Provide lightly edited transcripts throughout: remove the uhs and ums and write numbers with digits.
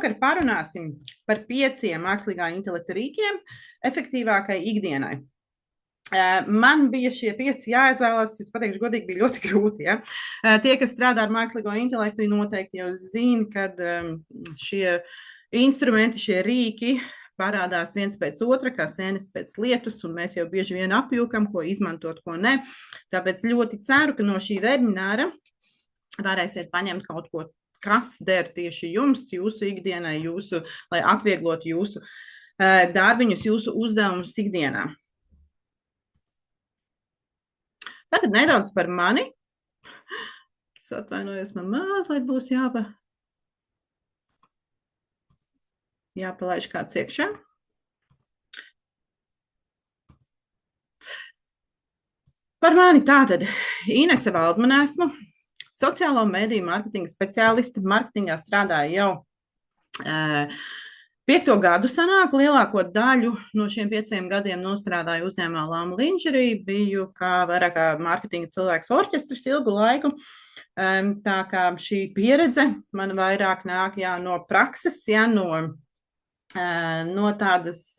šovakar parunāsim par 5 mākslīgā intelekta rīkiem efektīvākai ikdienai. Man bija šie 5 jāizvēlas, es pateikšu godīgi, bija ļoti grūti. Ja? Tie, kas strādā ar mākslīgo intelektu, noteikti jau zina, kad šie instrumenti, šie rīki parādās viens pēc otra, kā sēnes pēc lietus, un mēs jau bieži vien apjūkam, ko izmantot, ko ne. Tāpēc ļoti ceru, ka no šī webināra varēsiet paņemt kaut ko, kas der tieši jums, jūsu ikdienai, lai atvieglotu jūsu darbiņus, jūsu uzdevumus ikdienā. Tagad nedaudz par mani. Es atvainojos, man mazliet būs jāpalaiž kāds iekšā. Par mani tātad Inese Valdmane esmu, sociālo mediju mārketinga speciāliste. Mārketingā strādāju jau 5. gadu sanāk, lielāko daļu no šiem 5 gadiem nostrādāju uzņēmumā Lama Lingerie, biju vairāk kā mārketinga cilvēks orķestris ilgu laiku, tā kā šī pieredze man vairāk nāk no prakses, no tādas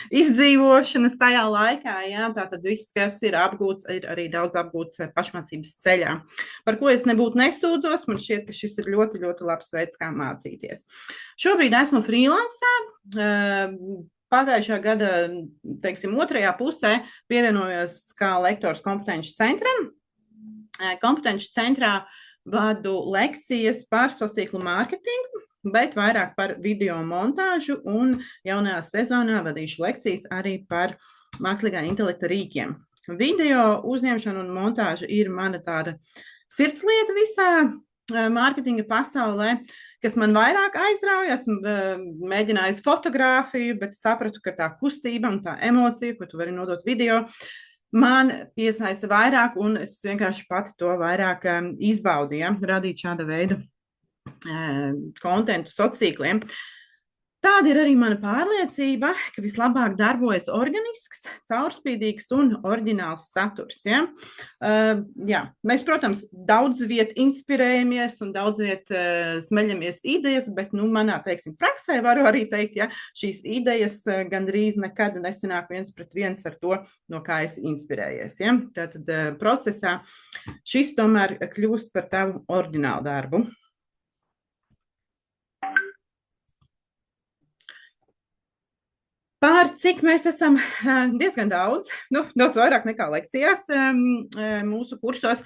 izdzīvošanas tajā laikā, tātad viss, kas ir apgūts, ir arī daudz apgūts pašmācības ceļā. Par ko es nebūtu nesūdzos, man šķiet, ka šis ir ļoti, ļoti labs veids, kā mācīties. Šobrīd esmu freelancē, pagājušā gada, teiksim, 2. pusē pievienojos kā lektors kompetenci centram. Kompetenci centrā vadu lekcijas par sociālo mārketingu, bet vairāk par video montāžu, un jaunajā sezonā vadīšu lekcijas arī par mākslīgā intelekta rīkiem. Video uzņemšana un montāža ir mana tāda sirdslieta visā mārketinga pasaulē, kas man vairāk aizrauja. Esmu mēģinājusi fotogrāfiju, bet sapratu, ka tā kustība un tā emocija, ko tu vari nodot video, man piesaista vairāk, un es vienkārši pati to vairāk izbaudīju, radīt šāda veida kontentu sociāliem. Tāda ir arī mana pārliecība, ka vislabāk darbojas organisks, caurspīdīgs un oriģināls saturs. Mēs, protams, daudz viet inspirējamies un daudz viet smeļamies idejas, bet, manā, teiksim, praksē varu arī teikt, šīs idejas gandrīz nekad nesanāk viens pret viens ar to, no kā es inspirējies. Tātad procesā šis tomēr kļūst par tavu oriģinālu darbu. Par cik mēs esam diezgan daudz, daudz vairāk nekā lekcijās mūsu kursos.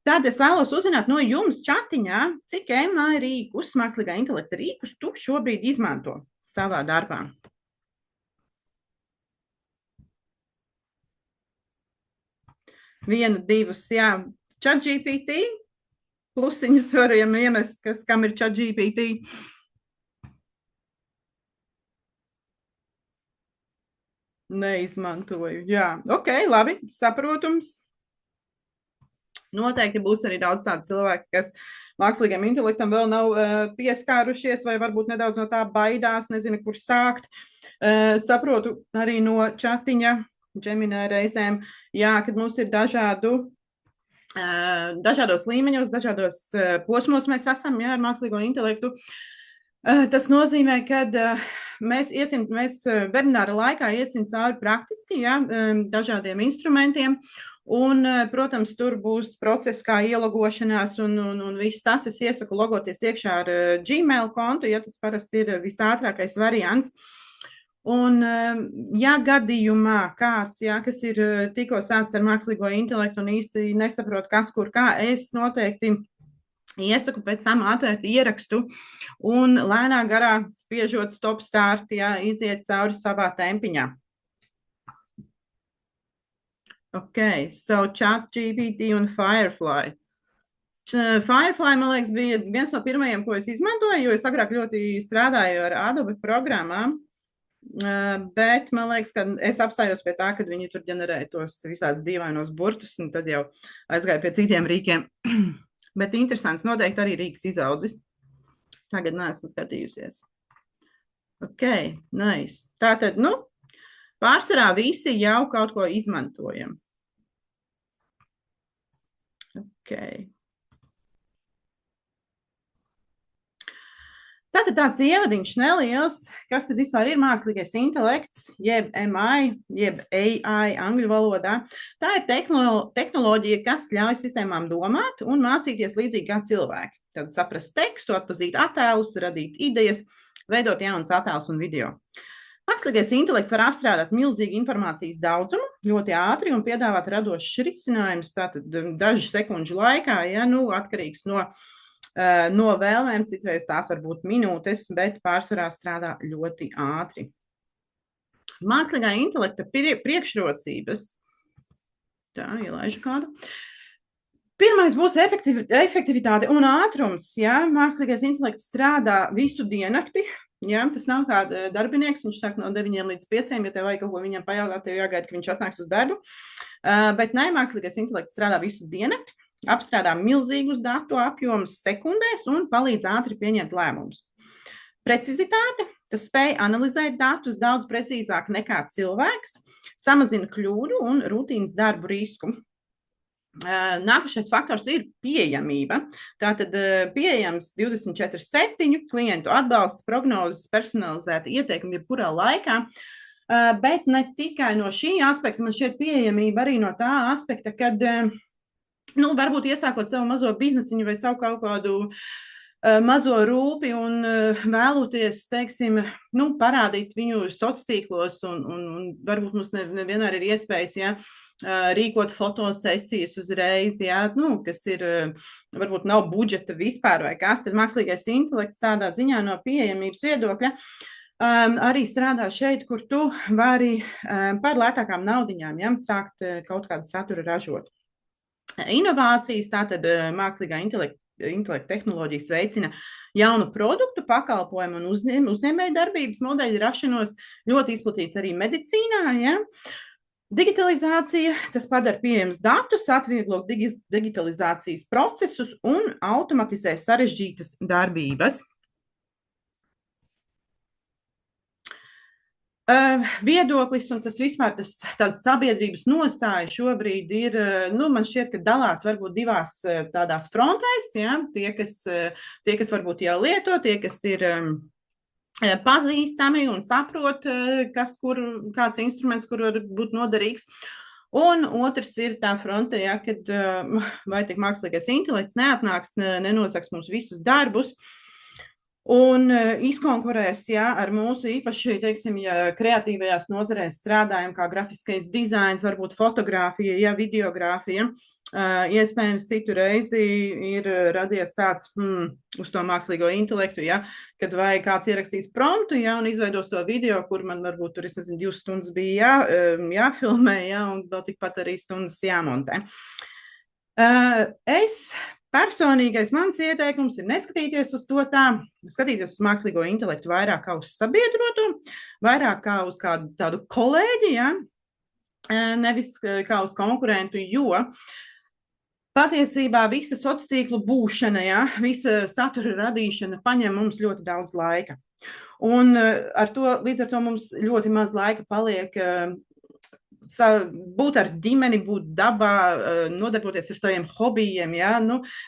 Tad es vēlos uzzināt no jums čatiņā, cik MI rīkus, mākslīgā intelekta rīkus tu šobrīd izmanto savā darbā. Vienu, divus, ChatGPT, plusiņus varam iemest, kam ir ChatGPT. Neizmantoju. Ok, labi, saprotams. Noteikti būs arī daudz tādu cilvēku, kas mākslīgiem intelektam vēl nav pieskārušies, vai varbūt nedaudz no tā baidās, nezina, kur sākt. Saprotu arī no čatiņa, Gemini reizēm, kad mums ir dažādos līmeņos, dažādos posmos mēs esam, ar mākslīgo intelektu. Tas nozīmē, ka mēs webināra laikā iesim cauri praktiski, dažādiem instrumentiem, un, protams, tur būs process kā ielogošanās un viss tas. Es iesaku logoties iekšā ar Gmail kontu, tas parasti ir visātrākais variants. Un, gadījumā kāds, kas ir tikko sācis ar mākslīgo intelektu un īsti nesaprot, kas kur kā, es noteikti iesaku pēc tam atvērt ierakstu un lēnā garā spiežot stop start, iziet cauri savā tempiņā. Ok, so ChatGPT un Firefly. Firefly, man liekas, bija viens no pirmajiem, ko es izmantoju, jo es agrāk ļoti strādāju ar Adobe programmām, bet man liekas, ka es apstājos pie tā, kad viņi tur ģenerēja tos visādus dīvainos burtus, un tad jau aizgāju pie citiem rīkiem. Bet interesants, noteikti arī rīks izaudzis. Tagad neesmu skatījusies. Ok, nice. Tātad, pārsvarā visi jau kaut ko izmantojam. Ok. Tātad tāds ievadiņš neliels, kas tad vispār ir mākslīgais intelekts, jeb MI, jeb AI angļu valodā. Tā ir tehnoloģija, kas ļauj sistēmām domāt un mācīties līdzīgi kā cilvēki. Tad saprast tekstu, atpazīt attēlus, radīt idejas, veidot jaunas attēlus un video. Mākslīgais intelekts var apstrādāt milzīgu informācijas daudzumu ļoti ātri un piedāvāt radošus risinājumus, tātad dažu sekundžu laikā, ja, atkarīgs no vēlmēm, citreiz tās var būt minūtes, bet pārsvarā strādā ļoti ātri. Mākslīgā intelekta priekšrocības. Tā, ielaižu kādu. Pirmais būs efektivitāte un ātrums. Ja? Mākslīgais intelekts strādā visu diennakti. Ja? Tas nav kā darbinieks, viņš sāk no 9 līdz 5, ja tev vajag kaut ko viņam pajautāt, tev jāgaida, ka viņš atnāks uz darbu. Bet ne, mākslīgais intelekts strādā visu diennakti. Apstrādā milzīgus datu apjomus sekundēs un palīdz ātri pieņemt lēmumus. Precizitāte, tas spēj analizēt datus daudz precīzāk nekā cilvēks, samazina kļūdu un rutīnas darbu risku. Nākošais faktors ir pieejamība. Tātad pieejams 24/7, klientu atbalsts, prognozes, personalizēta ieteikumi jebkurā laikā. Bet ne tikai no šī aspekta, man šķiet pieejamība arī no tā aspekta, kad varbūt iesākot savu mazo biznesiņu vai savu kaut kādu mazo rūpi un vēloties, teiksim, parādīt viņu sociālos tīklos un varbūt mums nevienmēr ir iespējas, ja, rīkot fotosesijas uzreiz, ja, kas ir, varbūt nav budžeta vispār vai kas, tad mākslīgais intelekts tādā ziņā no pieejamības viedokļa arī strādā šeit, kur tu vari par lētākām naudiņām, ja, sākt kaut kādu satura ražot. Inovācijas, tātad mākslīgā intelekta tehnoloģijas veicina jaunu produktu, pakalpojumu un uzņēmēju darbības modeļu rašanos, ļoti izplatīts arī medicīnā. Ja? Digitalizācija, tas padara pieejams datus, atvieglo digitalizācijas procesus un automatizē sarežģītas darbības. Viedoklis un tas vispār tāds sabiedrības nostāja šobrīd ir, man šķiet, ka dalās varbūt divās tādās frontēs, ja? Tie, kas varbūt jau lieto, tie, kas ir pazīstami un saprot, kāds instruments, kur var būt noderīgs. Un otrs ir tā fronte, ja, kad vai tik mākslīgais intelekts neatnāks, nenosaks mums visus darbus, un izkonkurēs, ja, ar mūsu īpaši, teiksim, ja kreatīvajās nozarēs strādājam, kā grafiskais dizains, varbūt fotogrāfija, ja, videogrāfija, iespējams citu reizi ir radies tāds uz to mākslīgo intelektu, ja, kad vai kāds ierakstīs promptu, ja, un izveidos to video, kur man varbūt tur, 2 stundas bija jāfilmē, ja, un vēl tikpat arī stundas jāmontē. Personīgais mans ieteikums ir neskatīties uz to tā, skatīties uz mākslīgo intelektu vairāk kā uz sabiedroto, vairāk kā uz kādu tādu kolēģi, ja? Nevis kā uz konkurentu, jo patiesībā visa sociālo tīklu būšana, ja? Visa satura radīšana paņem mums ļoti daudz laika. Un līdz ar to mums ļoti maz laika paliek būt ar ģimeni, būt dabā, nodarboties ar saviem hobijiem, ja?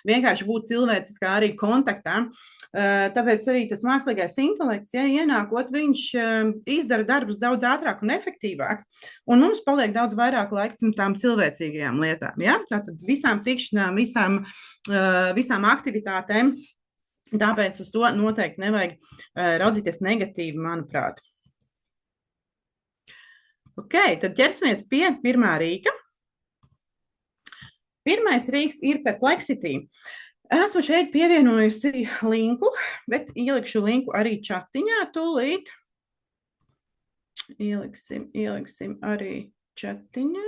Vienkārši būt cilvēciskā arī kontaktā. Tāpēc arī tas mākslīgais intelekts, ja, ienākot, viņš izdara darbus daudz ātrāk un efektīvāk, un mums paliek daudz vairāk laika tām cilvēcīgajām lietām. Ja? Tātad visām tikšanām, visām aktivitātēm, tāpēc uz to noteikti nevajag raudzīties negatīvi, manuprāt. Ok, tad ķersimies pie pirmā rīka. Pirmais rīks ir Perplexity. Esmu šeit pievienojusi linku, bet ielikšu linku arī čatiņā tūlīt. Ieliksim arī čatiņā.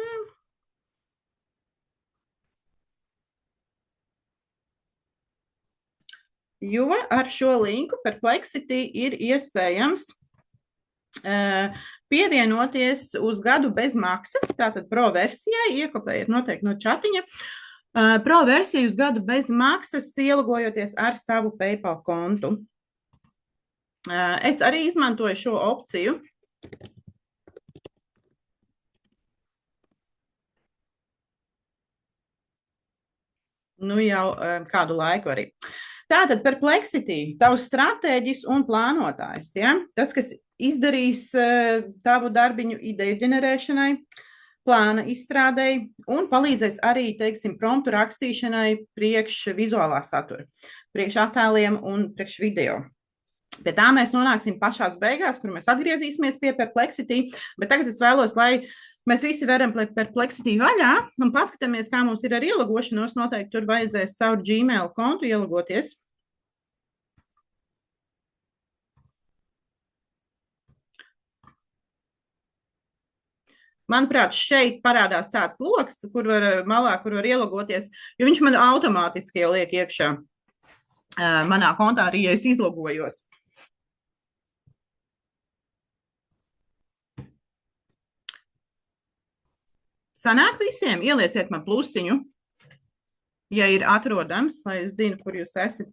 Jo ar šo linku Perplexity ir iespējams pievienoties uz gadu bez maksas, tātad pro versijai, iekopējiet noteikti no čatiņa, pro versiju uz gadu bez maksas, ielogojoties ar savu PayPal kontu. Es arī izmantoju šo opciju. Jau kādu laiku arī. Tātad Perplexity, tavs stratēģis un plānotājs, ja? Tas, kas izdarīs tavu darbiņu ideju ģenerēšanai, plāna izstrādēji un palīdzēs arī, teiksim, promptu rakstīšanai priekš vizuālā satura, priekš attēliem un priekš video. Pie tā mēs nonāksim pašās beigās, kur mēs atgriezīsimies pie Perplexity, bet tagad es vēlos, lai mēs visi varam Perplexity vaļā un paskatāmies, kā mums ir ar ielogošanos. Noteikti tur vajadzēs caur Gmail kontu ielogoties. Manuprāt, šeit parādās tāds loks, kur var ielogoties, jo viņš man automātiski jau liek iekšā manā kontā arī, ja es izlogojos. Sanāk visiem, ielieciet man plusiņu, ja ir atrodams, lai es zinu, kur jūs esat.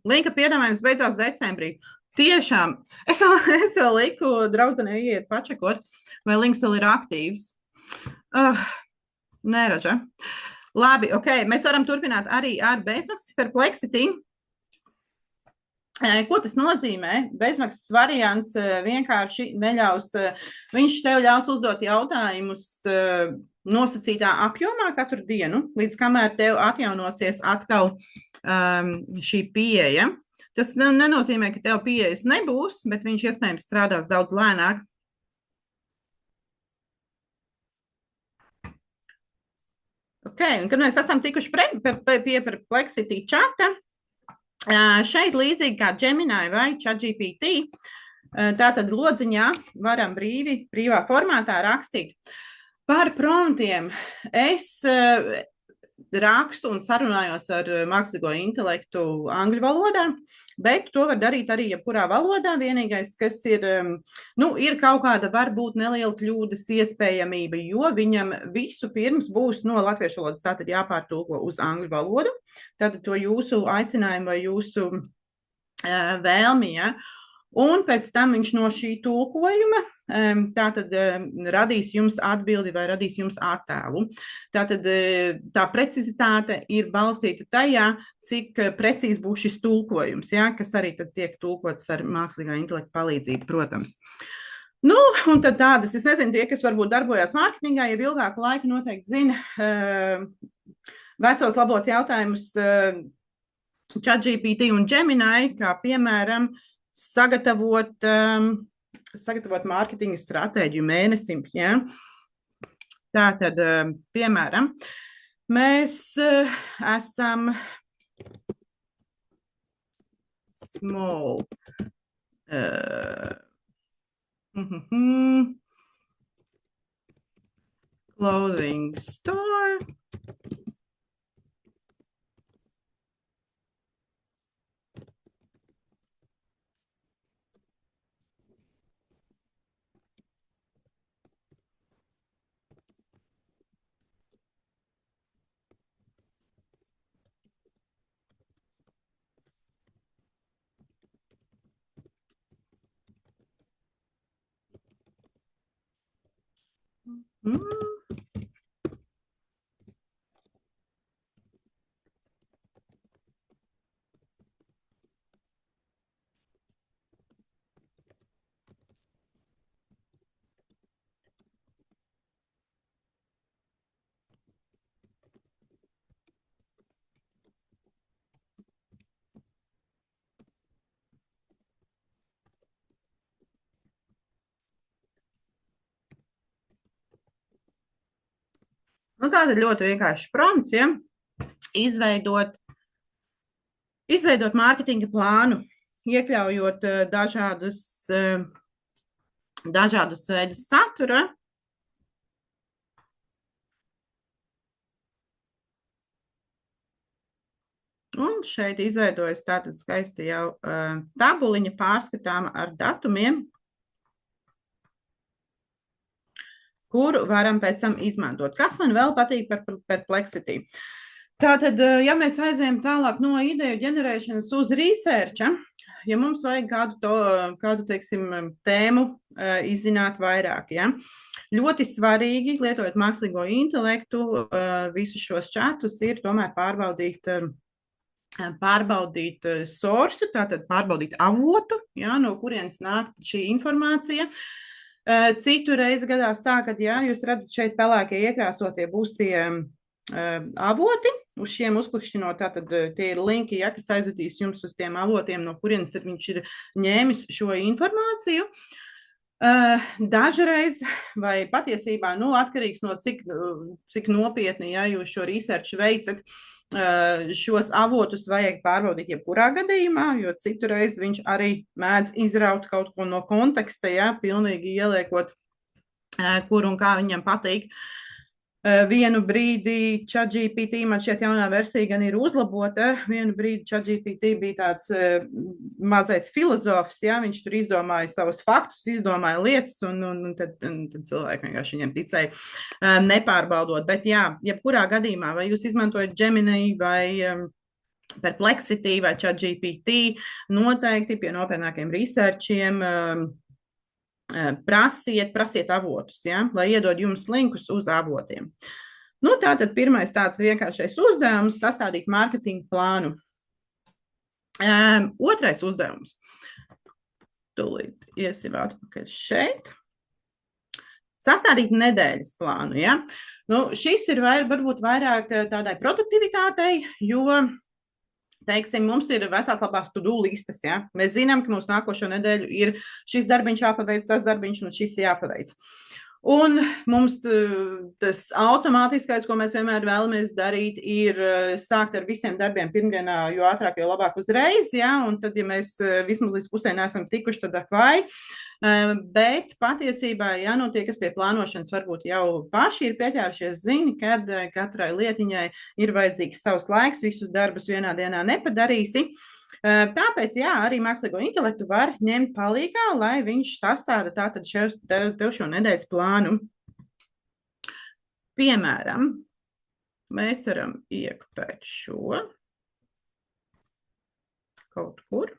Linka piedāvājums beidzās decembrī. Tiešām, es vēl liku draudzenei iet pačekot, vai links vēl ir aktīvs. Neraža. Labi, ok, mēs varam turpināt arī ar bezmaksas Perplexity. Ko tas nozīmē? Bezmaksas variants vienkārši neļaus, viņš tev ļaus uzdot jautājumus nosacītā apjomā katru dienu, līdz kamēr tev atjaunosies atkal šī pieeja. Tas nenozīmē, ka tev pieejas nebūs, bet viņš iespējams strādās daudz lēnāk. Ok, un kad mēs esam tikuši pie Perplexity čata, šeit līdzīgi kā Gemini vai ChatGPT, tātad lodziņā varam brīvā formātā rakstīt. Par promptiem es rakstu un sarunājos ar mākslīgo intelektu angļu valodā, bet to var darīt arī jebkurā valodā. Vienīgais, kas ir kaut kāda varbūt neliela kļūdas iespējamība, jo viņam visu pirms būs no latviešu valodas tātad jāpārtulko uz angļu valodu. Tātad to jūsu aicinājumu vai jūsu vēlmi, ja. Un pēc tam viņš no šī tulkojuma tātad radīs jums atbildi vai radīs jums attēlu. Tātad tā precizitāte ir balstīta tajā, cik precīzi būs šis tulkojums, ja, kas arī tad tiek tulkots ar mākslīgā intelekta palīdzību, protams. Un tad tādas, es nezinu, tie, kas varbūt darbojās mārketingā, jau ilgāku laiku noteikti zina vecos labos jautājumus ChatGPT un Gemini, kā piemēram sagatavot mārketinga stratēģiju mēnesim. Ja? Tātad, piemēram, mēs esam small clothing store. Tātad ļoti vienkārši prompts, ja? Izveidot mārketinga plānu, iekļaujot dažādus veidus satura. Un šeit izveidojas tātad skaisti jau tabuliņa pārskatāma ar datumiem, kuru varam pēc tam izmantot. Kas man vēl patīk par Perplexity? Tātad, ja mēs aizējam tālāk no ideju ģenerēšanas uz researcha, ja mums vajag kādu teiksim, tēmu izzināt vairāk, ja? Ļoti svarīgi, lietojot mākslīgo intelektu, visus šos čatus ir tomēr pārbaudīt soursu, tātad pārbaudīt avotu, ja, no kurienes nāk šī informācija. Citu reizi gadās tā, ka, ja jūs redzat šeit pelēkie iekrāsotie būs tie avoti, uz šiem uzklikšķinot, tātad tie ir linki, ja, kas aizvedīs jums uz tiem avotiem, no kurienes tad viņš ir ņēmis šo informāciju. Dažreiz, vai patiesībā, atkarīgs no cik nopietni, ja jūs šo research veicat, šos avotus vajag pārbaudīt jebkurā gadījumā, jo citu reizi viņš arī mēdz izraut kaut ko no konteksta, ja, pilnīgi ieliekot, kur un kā viņam patīk. Vienu brīdi ChatGPT, man šķiet jaunā versija gan ir uzlabota, vienu brīdi ChatGPT bija tāds mazais filozofs, ja, viņš tur izdomāja savus faktus, izdomāja lietas, un tad cilvēki vienkārši viņam ticēja, nepārbaudot. Bet jā, jebkurā gadījumā, vai jūs izmantojat Gemini vai Perplexity vai ChatGPT, noteikti pie nopietnākiem researchiem prasiet avotus, ja, lai iedod jums linkus uz avotiem. Tātad pirmais tāds vienkāršais uzdevums - sastādīt mārketinga plānu. Otrais uzdevums. Tūlīt iesim atpakaļ šeit. Sastādīt nedēļas plānu, ja. Šis ir varbūt vairāk tādai produktivitātei, jo teiksim, mums ir vecās labās to-do listas, ja? Mēs zinām, ka mums nākošo nedēļu ir šis darbiņš jāpaveic, tas darbiņš un šis jāpaveic. Un mums tas automātiskais, ko mēs vienmēr vēlamies darīt, ir sākt ar visiem darbiem pirmdienā, jo ātrāk, jo labāk uzreiz, ja? Un tad, ja mēs vismaz līdz pusē neesam tikuši, tad vai. Bet patiesībā, ja tie, kas pie plānošanas varbūt jau paši ir pieķērušies, zini, kad katrai lietiņai ir vajadzīgs savs laiks, visus darbus vienā dienā nepadarīsi. Tāpēc, jā, arī mākslīgo intelektu var ņemt palīgā, lai viņš sastāda tātad tev šo nedēļas plānu. Piemēram, mēs varam iekopēt šo kaut kur.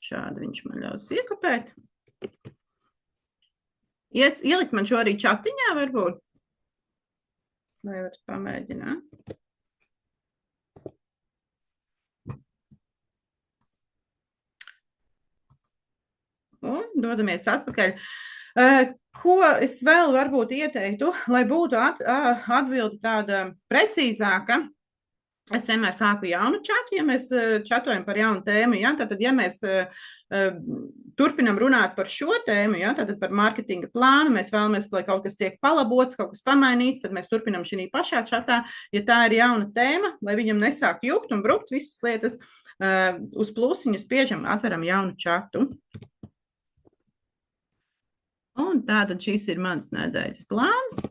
Šādi viņš man ļaus iekopēt. Ielikt man šo arī čatiņā varbūt? Vai varat pamēģināt? Un dodamies atpakaļ. Ko es vēl varbūt ieteiktu, lai būtu atbilde tāda precīzāka? Es vienmēr sāku jaunu čatu, ja mēs čatojam par jaunu tēmu, ja? Tātad, ja mēs turpinam runāt par šo tēmu, ja? Tātad par mārketinga plānu, mēs vēlamies, lai kaut kas tiek palabots, kaut kas pamainīts, tad mēs turpinam šī pašā čatā, ja tā ir jauna tēma, lai viņam nesāk jukt un brukt visas lietas, uz plusiņu spiežam, atveram jaunu čatu. Un tātad šis ir mans nedēļas plāns.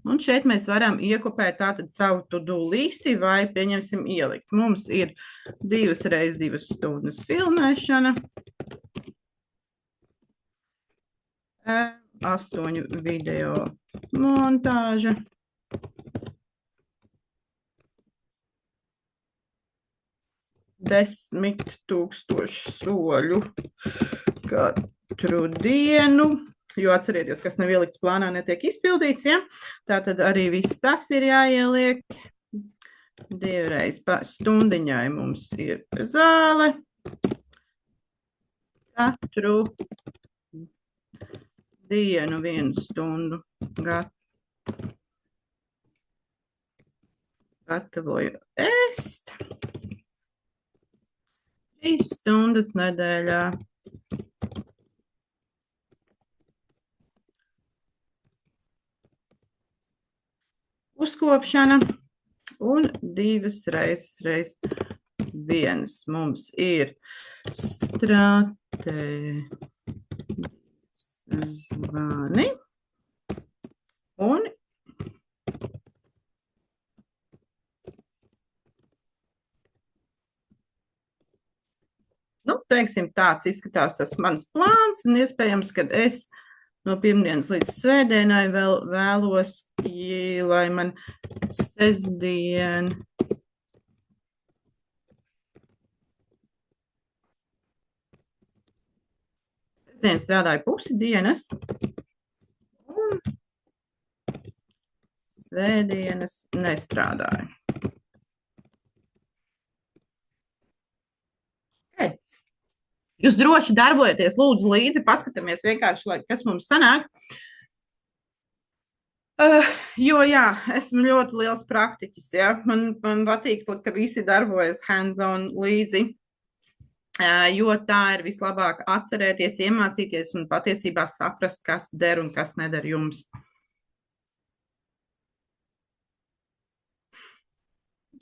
Un šeit mēs varam iekopēt tātad savu to-do listi vai, pieņemsim, ielikt. Mums ir 2x2 stundas filmēšana, 8 video montāža, 10,000 soļu katru dienu. Jo atcerieties, kas nav ielikts plānā, netiek izpildīts, ja? Tātad arī viss tas ir jāieliek. 2 stundiņai mums ir zāle. Katru dienu 1 stundu gatavoju ēst. 3 stundas nedēļā. Uzkopšana un 2 reizes 1. Mums ir zvani un teiksim, tāds izskatās tas mans plāns un iespējams, kad es no pirmdienas līdz svētdienai vēl vēlos, lai man sestdien Sestdien strādāju pusi dienas. Un svētdienas nestrādāju. Okay. Jūs droši darbojaties, lūdzu līdzi, paskatāmies vienkārši, kas mums sanāk. Jo, jā, esmu ļoti liels praktiķis, ja. Man patīk, ka visi darbojas hands-on līdzi, jo tā ir vislabāk atcerēties, iemācīties un patiesībā saprast, kas der un kas neder jums.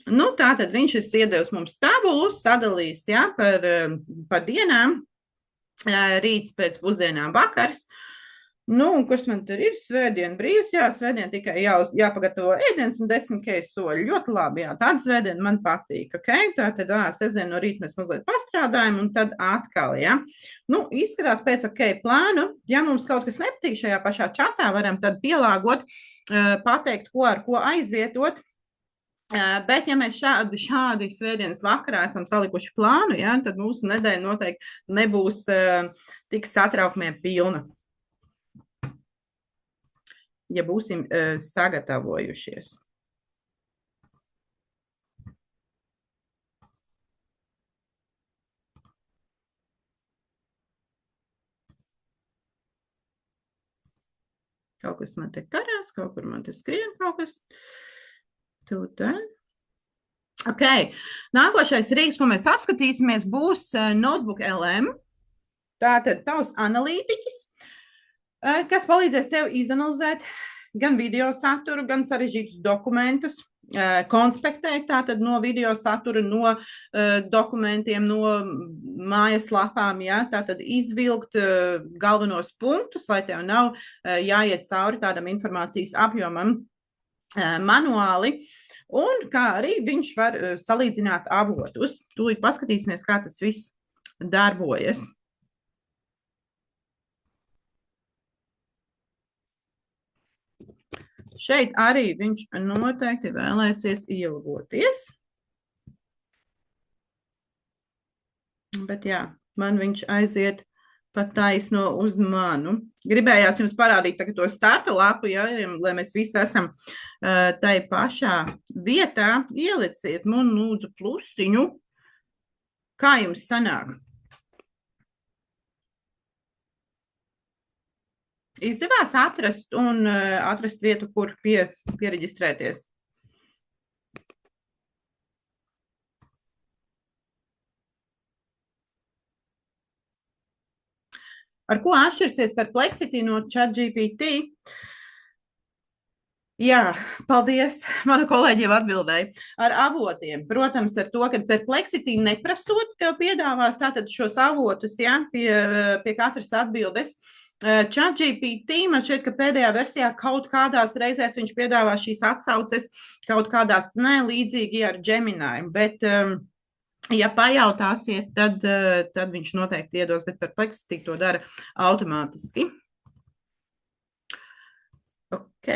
Nu, tātad viņš ir iedevis mums tabulu, sadalījis, ja, par dienām, rīts pēc pusdienām vakars. Nu, un kas man tur ir? Svētdien brīvs, jā, svētdien tikai jāpagatavo ēdiens un 10 soļi. Ļoti labi, jā, tāda svētdiena man patīk, ok? Tātad, sestdien no rīta mēs mazliet pastrādājam un tad atkal, jā. Nu, izskatās pēc ok plānu. Ja mums kaut kas nepatīk šajā pašā čatā, varam tad pielāgot, pateikt, ko ar ko aizvietot. Bet, ja mēs šādi svētdienas vakarā esam salikuši plānu, ja, tad mūsu nedēļa noteikti nebūs tik satraukumiem pilna. Ja būsim sagatavojušies. Kaut kas man te karās, kaut kur man te skrien kaut kas. Ok, nākošais rīks, ko mēs apskatīsimies, būs Notebook LM. Tātad tavs analītiķis, kas palīdzēs tev izanalizēt gan video saturu, gan sarežģītus dokumentus, konspektēt tātad no video satura, no dokumentiem, no mājaslapām, ja, tātad izvilkt galvenos punktus, lai tev nav jāiet cauri tādam informācijas apjomam manuāli, un kā arī viņš var salīdzināt avotus. Tūlīt paskatīsimies, kā tas viss darbojas. Šeit arī viņš noteikti vēlēsies ielogoties. Bet jā, man viņš aiziet pat taisno uz manu. Gribējās jums parādīt tagad to starta lapu, ja, lai mēs visi esam tai pašā vietā. Ieliciet man lūdzu plusiņu. Kā jums sanāk? Izdevās atrast vietu, kur piereģistrēties? Ar ko atšķirsies Perplexity no ChatGPT? Jā, paldies. Mana kolēģi jau atbildēja. Ar avotiem. Protams, ar to, ka Perplexity neprasot tev piedāvās tātad šos avotus, ja, pie katras atbildes. ChatGPT, man šķiet, ka pēdējā versijā kaut kādās reizēs viņš piedāvā šīs atsauces, kaut kādās līdzīgi ar Gemini, bet ja pajautāsiet, tad viņš noteikti iedos, bet Perplexity to dara automātiski. Ok.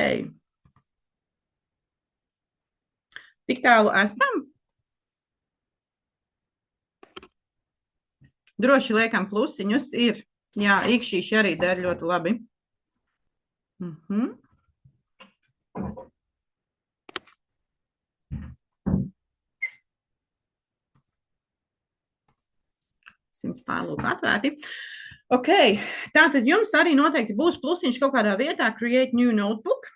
Tik tālu esam? Droši liekam plusiņus ir. Jā, ikšķīši arī der ļoti labi. Simts pārlūk atvērti. Ok, tātad jums arī noteikti būs plusiņš kaut kādā vietā Create New Notebook.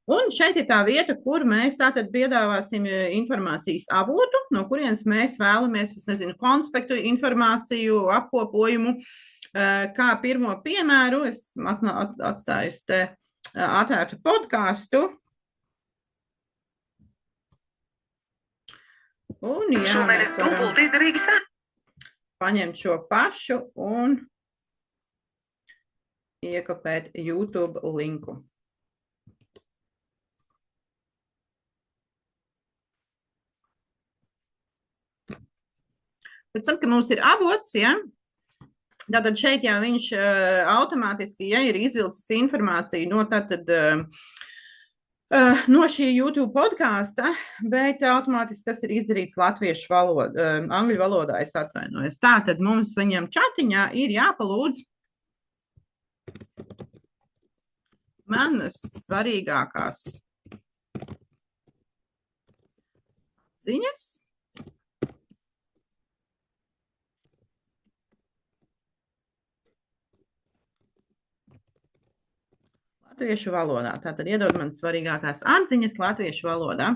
Un šeit ir tā vieta, kur mēs tātad piedāvāsim informācijas avotu, no kurienes mēs vēlamies, es nezinu, konspektu informāciju, apkopojumu. Kā pirmo piemēru, es atstāju te atvērtu podcastu. Un jā, mēs varam paņemt šo pašu un iekopēt YouTube linku. Pēc tam, ka mums ir avots, ja, tātad šeit jau viņš automātiski, ja ir izvilcis informāciju no tātad No šī YouTube podkāsta, bet automātiski tas ir izdarīts latviešu valodā, angļu valodā, es atvainojos. Tātad mums viņam čatiņā ir jāpalūdz manas svarīgākās ziņas. Latviešu valodā. Tātad iedod man svarīgākās atziņas latviešu valodā.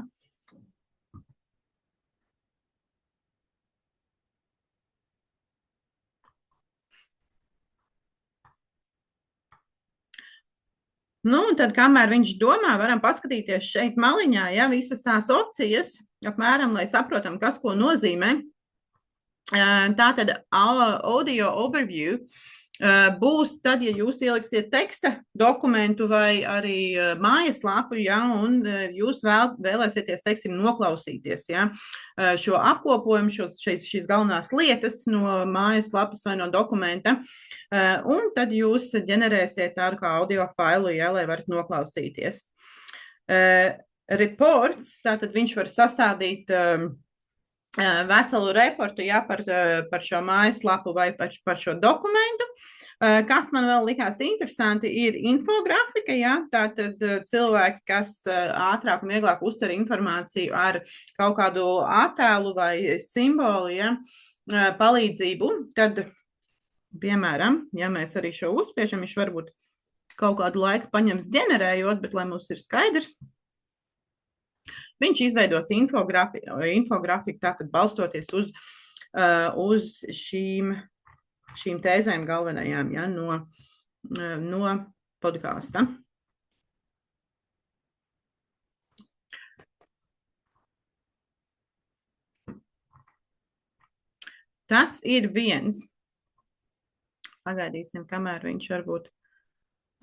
Nu, un tad, kamēr viņš domā, varam paskatīties šeit maliņā, ja visas tās opcijas, apmēram, lai saprotam, kas ko nozīmē. Tātad audio overview būs tad, ja jūs ieliksiet teksta dokumentu vai arī mājaslapu, ja, un jūs vēlēsieties, teiksim, noklausīties, ja, šo apkopojumu, šīs galvenās lietas no mājaslapas vai no dokumenta, un tad jūs ģenerēsiet tādu kā audio failu, ja, lai varat noklausīties. Reports, tātad viņš var sastādīt veselu reportu, ja, par šo mājaslapu vai par šo dokumentu. Kas man vēl likās interesanti, ir infografika, ja, tātad cilvēki, kas ātrāk un vieglāk uztver informāciju ar kaut kādu attēlu vai simbolu, ja, palīdzību, tad, piemēram, ja mēs arī šo uzspiežam, viņš varbūt kaut kādu laiku paņems ģenerējot, bet lai mums ir skaidrs, viņš izveidos infografiku, tātad balstoties uz šīm tēzēm galvenajām, ja, no podkāsta. Tas ir viens. Pagaidīsim, kamēr viņš varbūt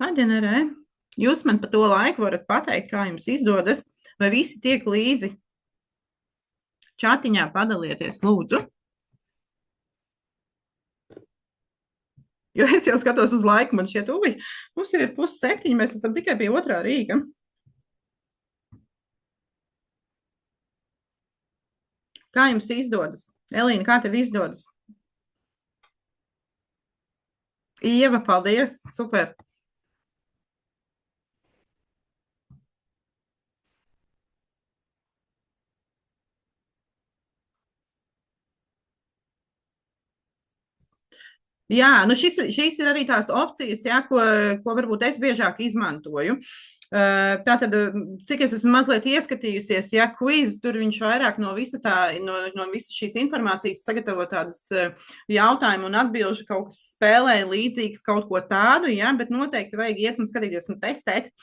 paģenerē. Jūs man pa to laiku varat pateikt, kā jums izdodas, vai visi tiek līdzi. Čatiņā padalieties, lūdzu. Jo es jau skatos uz laiku, man šķiet, mums ir 6:30, mēs esam tikai pie otrā rīka. Kā jums izdodas? Elīna, kā tev izdodas? Ieva, paldies, super. Jā, nu šīs ir arī tās opcijas, ja, ko varbūt es biežāk izmantoju. Tātad, cik es esmu mazliet ieskatījusies, ja quiz, tur viņš vairāk no visas šīs informācijas sagatavo tādas jautājumu un atbilžu kaut kas spēlē līdzīgs kaut ko tādu, ja, bet noteikti vajag iet un skatīties un testēt.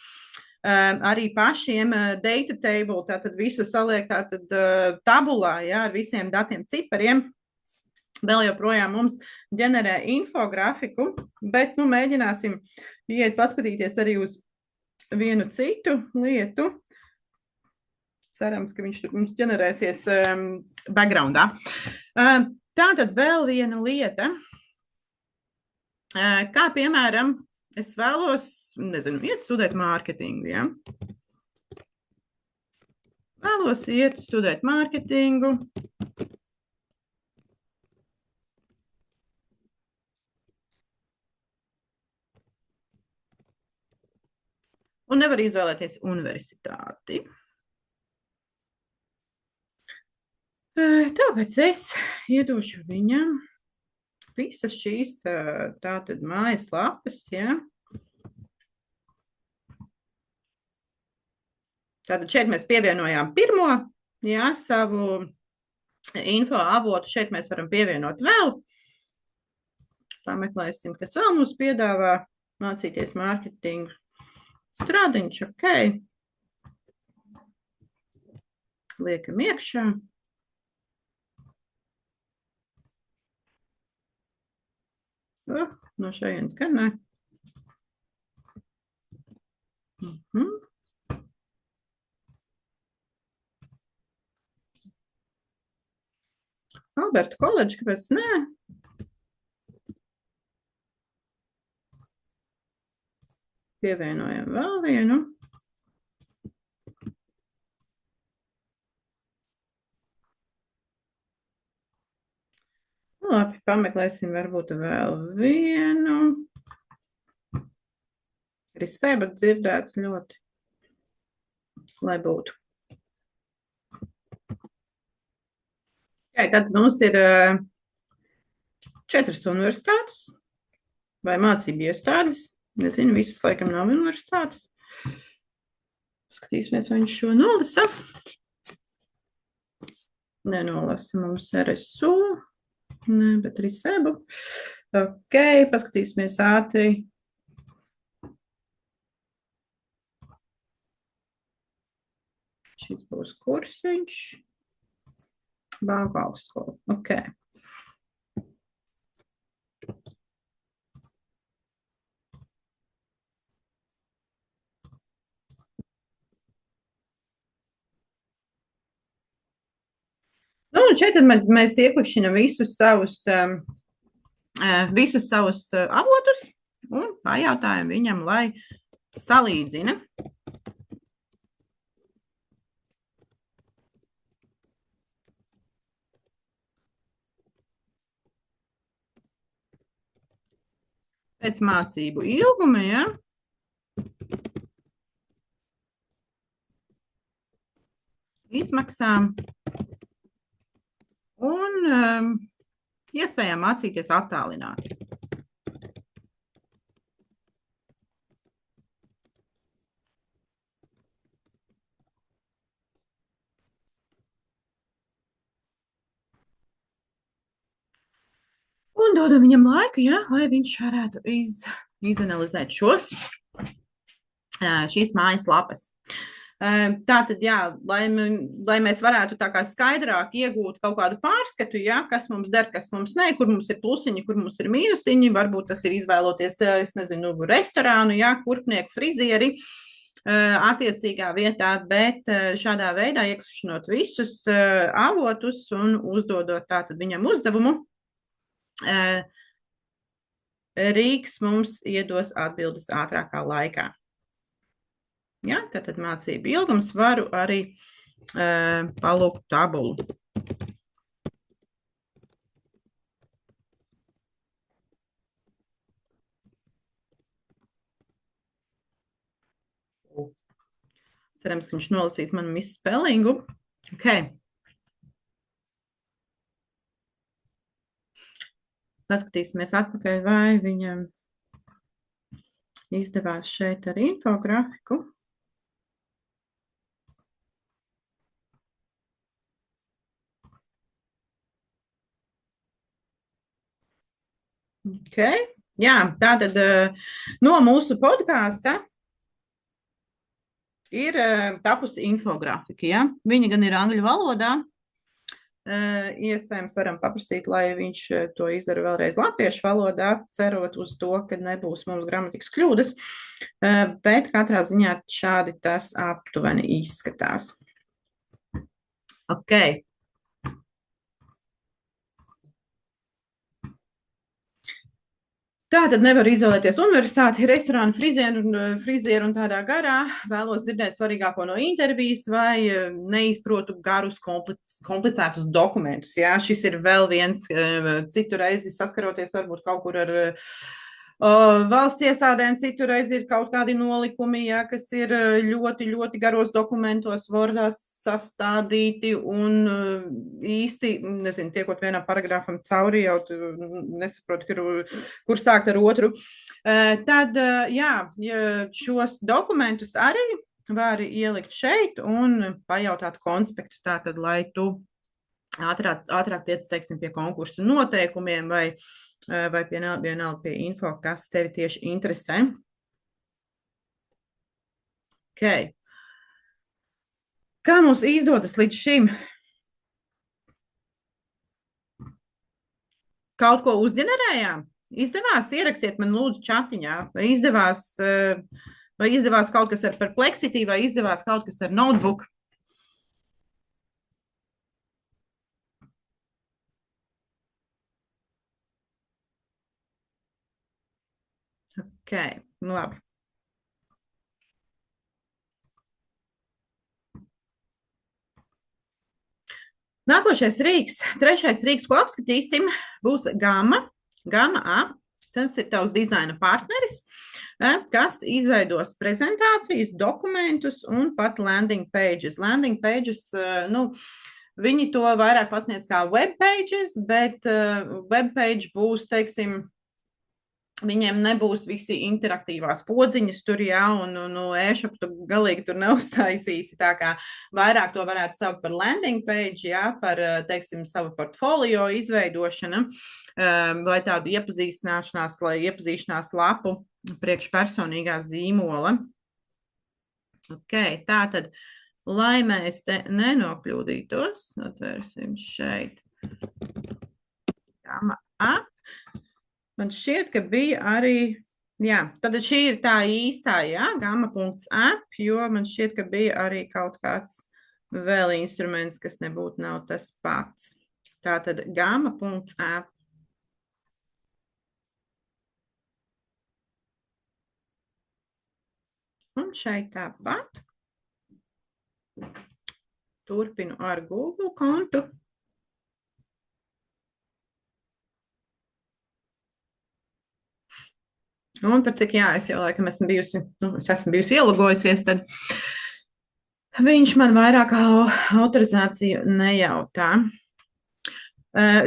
Arī pašiem data table, tātad visu saliek tātad tabulā, ja, ar visiem datiem cipariem. Vēl joprojām mums ģenerē infografiku, bet, nu, mēģināsim iet paskatīties arī uz vienu citu lietu. Cerams, ka viņš tur mums ģenerēsies backgroundā. Tātad vēl viena lieta, kā piemēram, es vēlos, nezinu, iet studēt mārketingu, ja? Vēlos iet studēt mārketingu. Un nevar izvēlēties universitāti. Tāpēc es iedošu viņam visas šīs tātad mājaslapas, ja. Tātad šeit mēs pievienojām pirmo, ja, savu info avotu. Šeit mēs varam pievienot vēl. Pameklēsim, kas vēl mums piedāvā mācīties mārketingu. Strādiņš, ok. Liekam iekšā. No šajienes gan ne. Alberta koledža, kāpēc nē? Pievienojam vēl vienu. Nu, labi, pameklēsim varbūt vēl vienu. Risē, bet dzirdēt ļoti, lai būtu. Jā, tad mums ir 4 universitātes vai mācību iestādes. Nezinu, visas laikam nav universitātes. Skatīsimies, vai viņš šo nolasa. Nenolasa mums RSU, ne, bet arī sebu. Ok, paskatīsimies ātri. Šis būs kursiņš. Bāku augstskola. Ok. Nu, un šeit tad mēs ieklikšķinam visus savus avotus un pajautājam viņam, lai salīdzina. Pēc mācību ilguma, ja? Izmaksām un iespējām mācīties attālināti. Un dodam viņam laiku, ja, lai viņš varētu izanalizēt šīs mājaslapas. Tātad, jā, lai mēs varētu tā kā skaidrāk iegūt kaut kādu pārskatu, ja, kas mums der, kas mums ne, kur mums ir plusiņi, kur mums ir mīnusiņi, varbūt tas ir izvēloties, es nezinu, restorānu, ja, kurpnieku, frizieri, attiecīgā vietā, bet šādā veidā iekšķinot visus avotus un uzdodot tātad viņam uzdevumu, Rīks mums iedos atbildes ātrākā laikā. Ja, tātad mācību ilgums varu arī palūkt tabulu. Cerams, ka viņš nolasīs manu misspellingu. Ok. Paskatīsimies atpakaļ, vai viņam izdevās šeit ar infografiku. Ok. Jā, tātad no mūsu podkāsta ir tapusi infografika. Ja? Viņa gan ir angļu valodā. Iespējams, varam paprasīt, lai viņš to izdara vēlreiz latviešu valodā, cerot uz to, ka nebūs mums gramatikas kļūdas, bet katrā ziņā šādi tas aptuveni izskatās. Ok. Tātad nevaru izvēlēties universitāti, restorānu, frizieru un tādā garā. Vēlos dzirdēt svarīgāko no intervijas vai neizprotu garus, komplicētus dokumentus. Jā, šis ir vēl viens citu reizi saskaroties varbūt kaut kur ar valsts iestādēm, citu reizi ir kaut kādi nolikumi, jā, kas ir ļoti, ļoti garos dokumentos, Wordā sastādīti un īsti, nezinu, tiekot vienam paragrāfam cauri, jau nesaprotu, kur sākt ar otru. Tad, jā, šos dokumentus arī vari ielikt šeit un pajautāt konspektu, tātad, lai tu ātrāk tiec, teiksim, pie konkursu noteikumiem vai vienalga pie info, kas tevi tieši interesē. Ok. Kā mums izdodas līdz šim? Kaut ko uzģenerējām? Izdevās? Ierakstiet man lūdzu čatiņā. Vai izdevās kaut kas ar Perplexity, vai izdevās kaut kas ar Notebook? Ok, nu labi. Nākošais rīks, trešais rīks, ko apskatīsim, būs Gamma. Gamma A. Tas ir tavs dizaina partneris, kas izveidos prezentācijas, dokumentus un pat landing pages. Landing pages, nu, viņi to vairāk pasniedz kā web pages, bet web page būs, teiksim, viņiem nebūs visi interaktīvās podziņas tur, jā, un e-shop tu galīgi tur neuztaisīsi. Tā kā vairāk to varētu saukt par landing page, jā, par, teiksim, savu portfolio izveidošanu, vai tādu iepazīstināšanās, lai iepazīšanās lapu priekš personīgā zīmola. Ok, tā tad, lai mēs te nenokļūdītos, atvērsim šeit. Gamma app. Man šķiet, ka bija arī, jā, tad šī ir tā īstā, jā, gamma.app, jo man šķiet, ka bija arī kaut kāds vēl instruments, kas nebūtu nav tas pats. Tātad gamma.app. Un šeit tāpat. Turpinu ar Google kontu. Un par cik jā, es jau laikam esmu bijusi, es esmu bijusi ielogojusies, tad viņš man vairāk autorizāciju nejautā.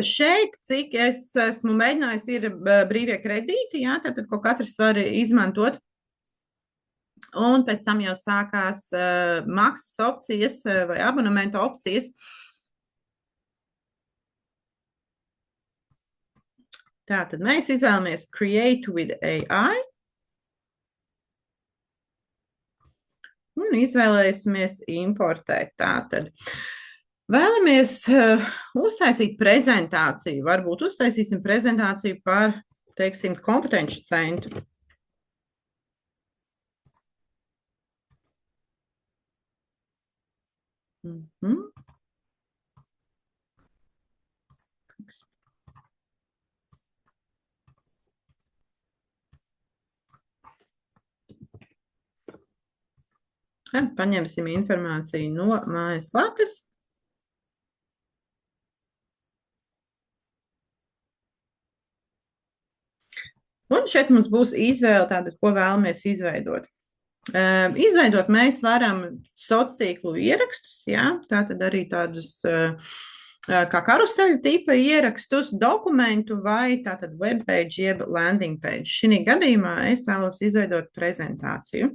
Šeit, cik es esmu mēģinājis, ir brīvie kredīti, jā, tātad, ko katrs var izmantot. Un pēc tam jau sākās maksas opcijas vai abonementa opcijas. Tātad mēs izvēlamies Create with AI. Un izvēlēsimies importēt. Tātad vēlamies uztaisīt prezentāciju. Varbūt uztaisīsim prezentāciju par, teiksim, kompetenci centru. Tad paņemsim informāciju no mājaslapas. Un šeit mums būs izvēle, tātad, ko vēlamies izveidot. Izveidot mēs varam sociālo tīklu ierakstus, jā, tātad arī tādus kā karuseļu tipa ierakstus, dokumentu vai tātad webpage jeb landing page. Šī gadījumā es vēlos izveidot prezentāciju.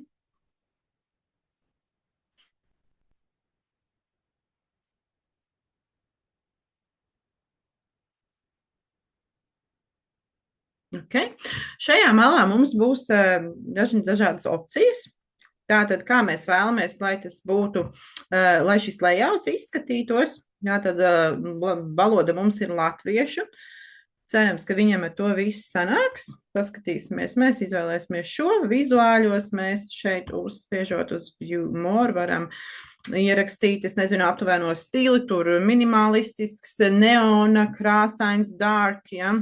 Okay. Šajā malā mums būs dažādas opcijas. Tātad, kā mēs vēlamies, lai tas būtu, lai šis layouts izskatītos. Tātad valoda mums ir latviešu. Cerams, ka viņam ar to viss sanāks. Paskatīsimies, mēs izvēlēsimies šo vizuāļos. Mēs šeit uzspiežot uz View More varam ierakstīt, es nezinu, aptuveno stili, tur minimalistisks, neona, krāsains, dark, ja.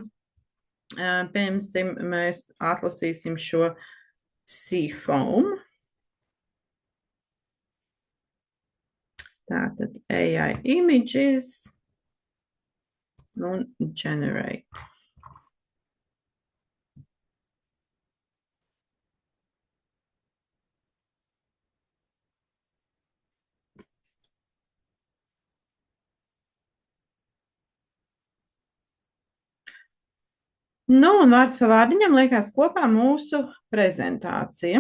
Piemēram, mēs atlasīsim šo Seafoam. Tātad AI images un generate. Nu, un vārds pa vārdiņam liekas kopā mūsu prezentācija.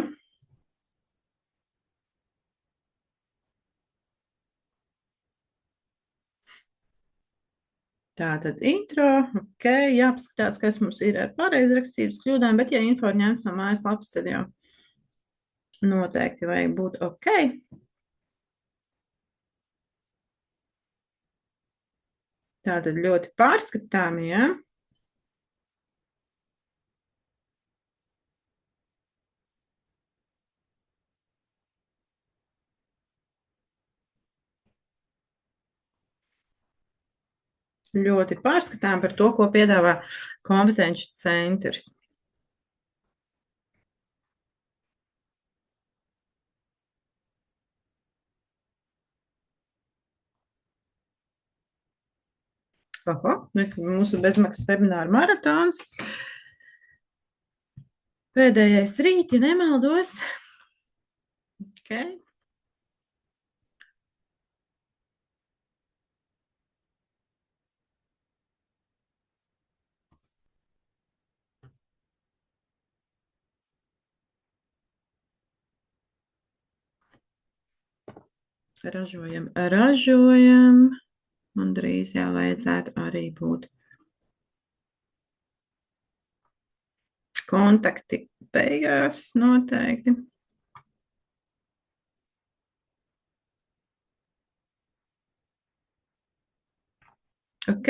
Tātad intro, ok, jāpaskatās, kas mums ir ar pareizrakstības kļūdām, bet ja info ir ņemts no mājaslapas, tad jau noteikti vajag būt ok. Tātad ļoti pārskatāmi, ja? Ļoti pārskatām par to, ko piedāvā kompetenci centrs. Oho, mūsu bezmaksas webināru maratons. Pēdējais rīt, ja nemaldos. Okay. Ražojam, un drīz jau vajadzētu arī būt kontakti beigās noteikti. Ok,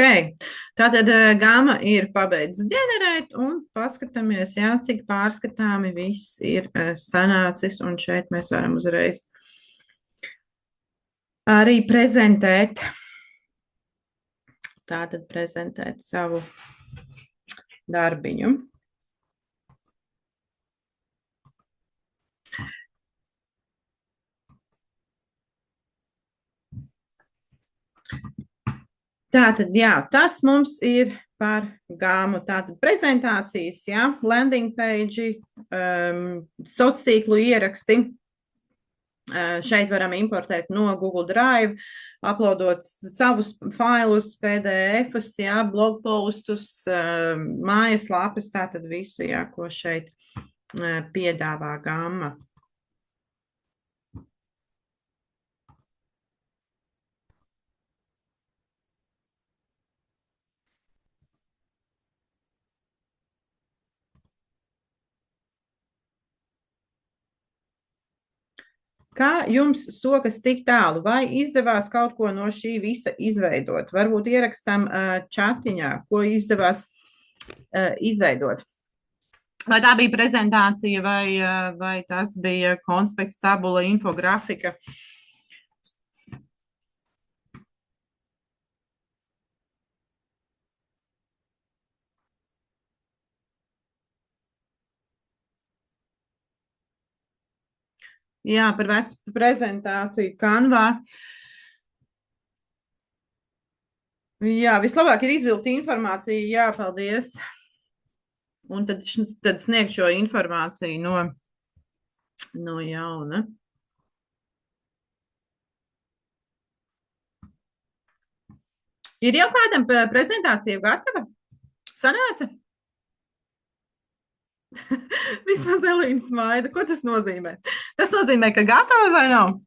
tātad gama ir pabeidzis ģenerēt un paskatāmies, jā, cik pārskatāmi viss ir sanācis, un šeit mēs varam uzreiz arī prezentēt. Tātad prezentēt savu darbiņu. Tātad, jā, tas mums ir par gāmu. Tātad prezentācijas, jā, landing page, sociālo tīklu ieraksti. Šeit varam importēt no Google Drive, uploadot savus failus, PDF-us, jā, blogpostus, mājaslapes, tātad visu, jā, ko šeit piedāvā gāma. Kā jums sokas tik tālu? Vai izdevās kaut ko no šī visa izveidot? Varbūt ierakstam čatiņā, ko izdevās izveidot. Vai tā bija prezentācija, vai tas bija konspekts, tabula, infografika? Jā, par vecu prezentāciju Canvā. Jā, vislabāk ir izvilkt informāciju, jā, paldies. Un tad sniegt šo informāciju no jauna. Ir jau kādam prezentācija gatava? Sanāca? Vismaz Elīna smaida. Ko tas nozīmē? Tas nozīmē, ka gatava vai nav?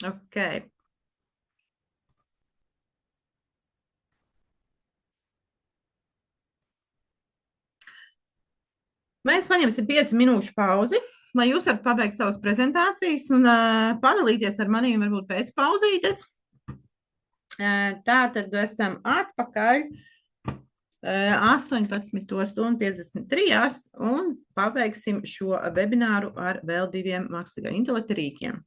Ok. Mēs paņemsim 5 minūšu pauzi, lai jūs varat pabeigt savas prezentācijas un padalīties ar maniem varbūt pēc pauzītes. Tā tad esam atpakaļ 18:53 un pabeigsim šo webināru ar vēl 2 mākslīgā intelekta rīkiem.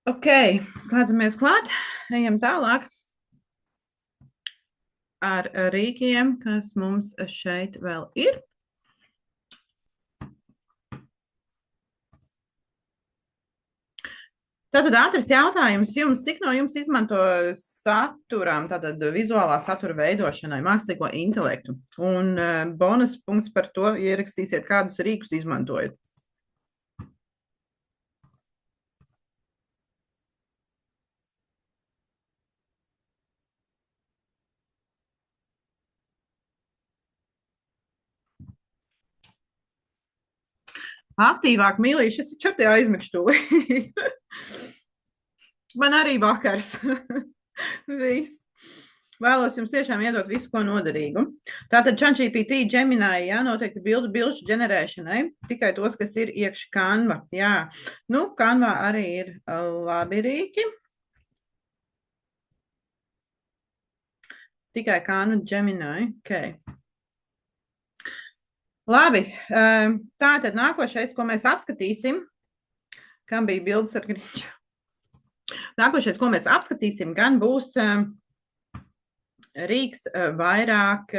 Ok, slēdzamies klāt, ejam tālāk ar rīkiem, kas mums šeit vēl ir. Tātad ātrs jautājums jums, cik no jums izmanto saturam, tātad vizuālā satura veidošanai, mākslīgo intelektu? Un bonus punkts par to ierakstīsiet, kādus rīkus izmantojat. Aktīvāk, mīlīši, es taču te aizmigšu tūlīt. Man arī vakars. Viss. Vēlos jums tiešām iedot visu, ko noderīgu. Tātad ChatGPT, Gemini, jā, noteikti bilžu ģenerēšanai, tikai tos, kas ir iekši Canva, jā. Nu, Canva arī ir labi rīki. Tikai Canva, Gemini, ok. Labi, tātad nākošais, ko mēs apskatīsim, kam bija bildes ar Grīču. Nākošais, ko mēs apskatīsim, gan būs rīks vairāk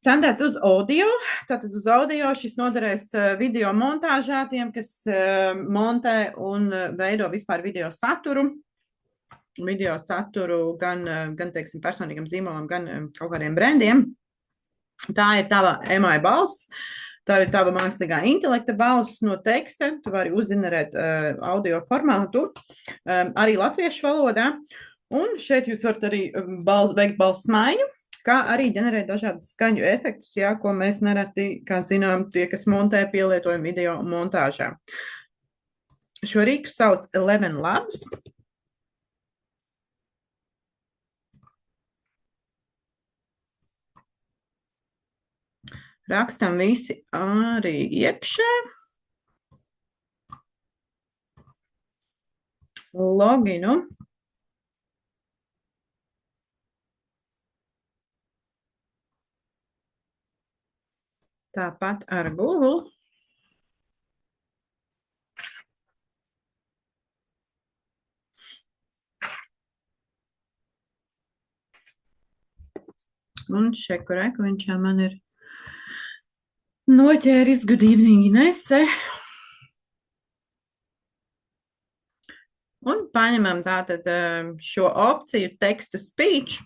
tendēts uz audio. Tātad uz audio šis noderēs video montāžā tiem, kas montē un veido vispār video saturu. Video saturu gan teiksim, personīgam zīmolam, gan kaut kādiem brandiem. Tā ir tava MI balss. Tā ir tava mākslīgā intelekta balss no teksta. Tu vari uzģenerēt audio formātu arī latviešu valodā. Un šeit jūs varat arī veikt balss maiņu, kā arī ģenerēt dažādas skaņu efektus, jā, ko mēs nereti, kā zinām, tie, kas montē, pielietojam video montāžā. Šo rīku sauc Eleven Labs. Rakstam visi arī iekšā. Loginu. Tāpat ar Google. Un šeku reku viņš jau man ir noķēris. Good evening, Inese. Un paņemam tātad šo opciju tekstu speech.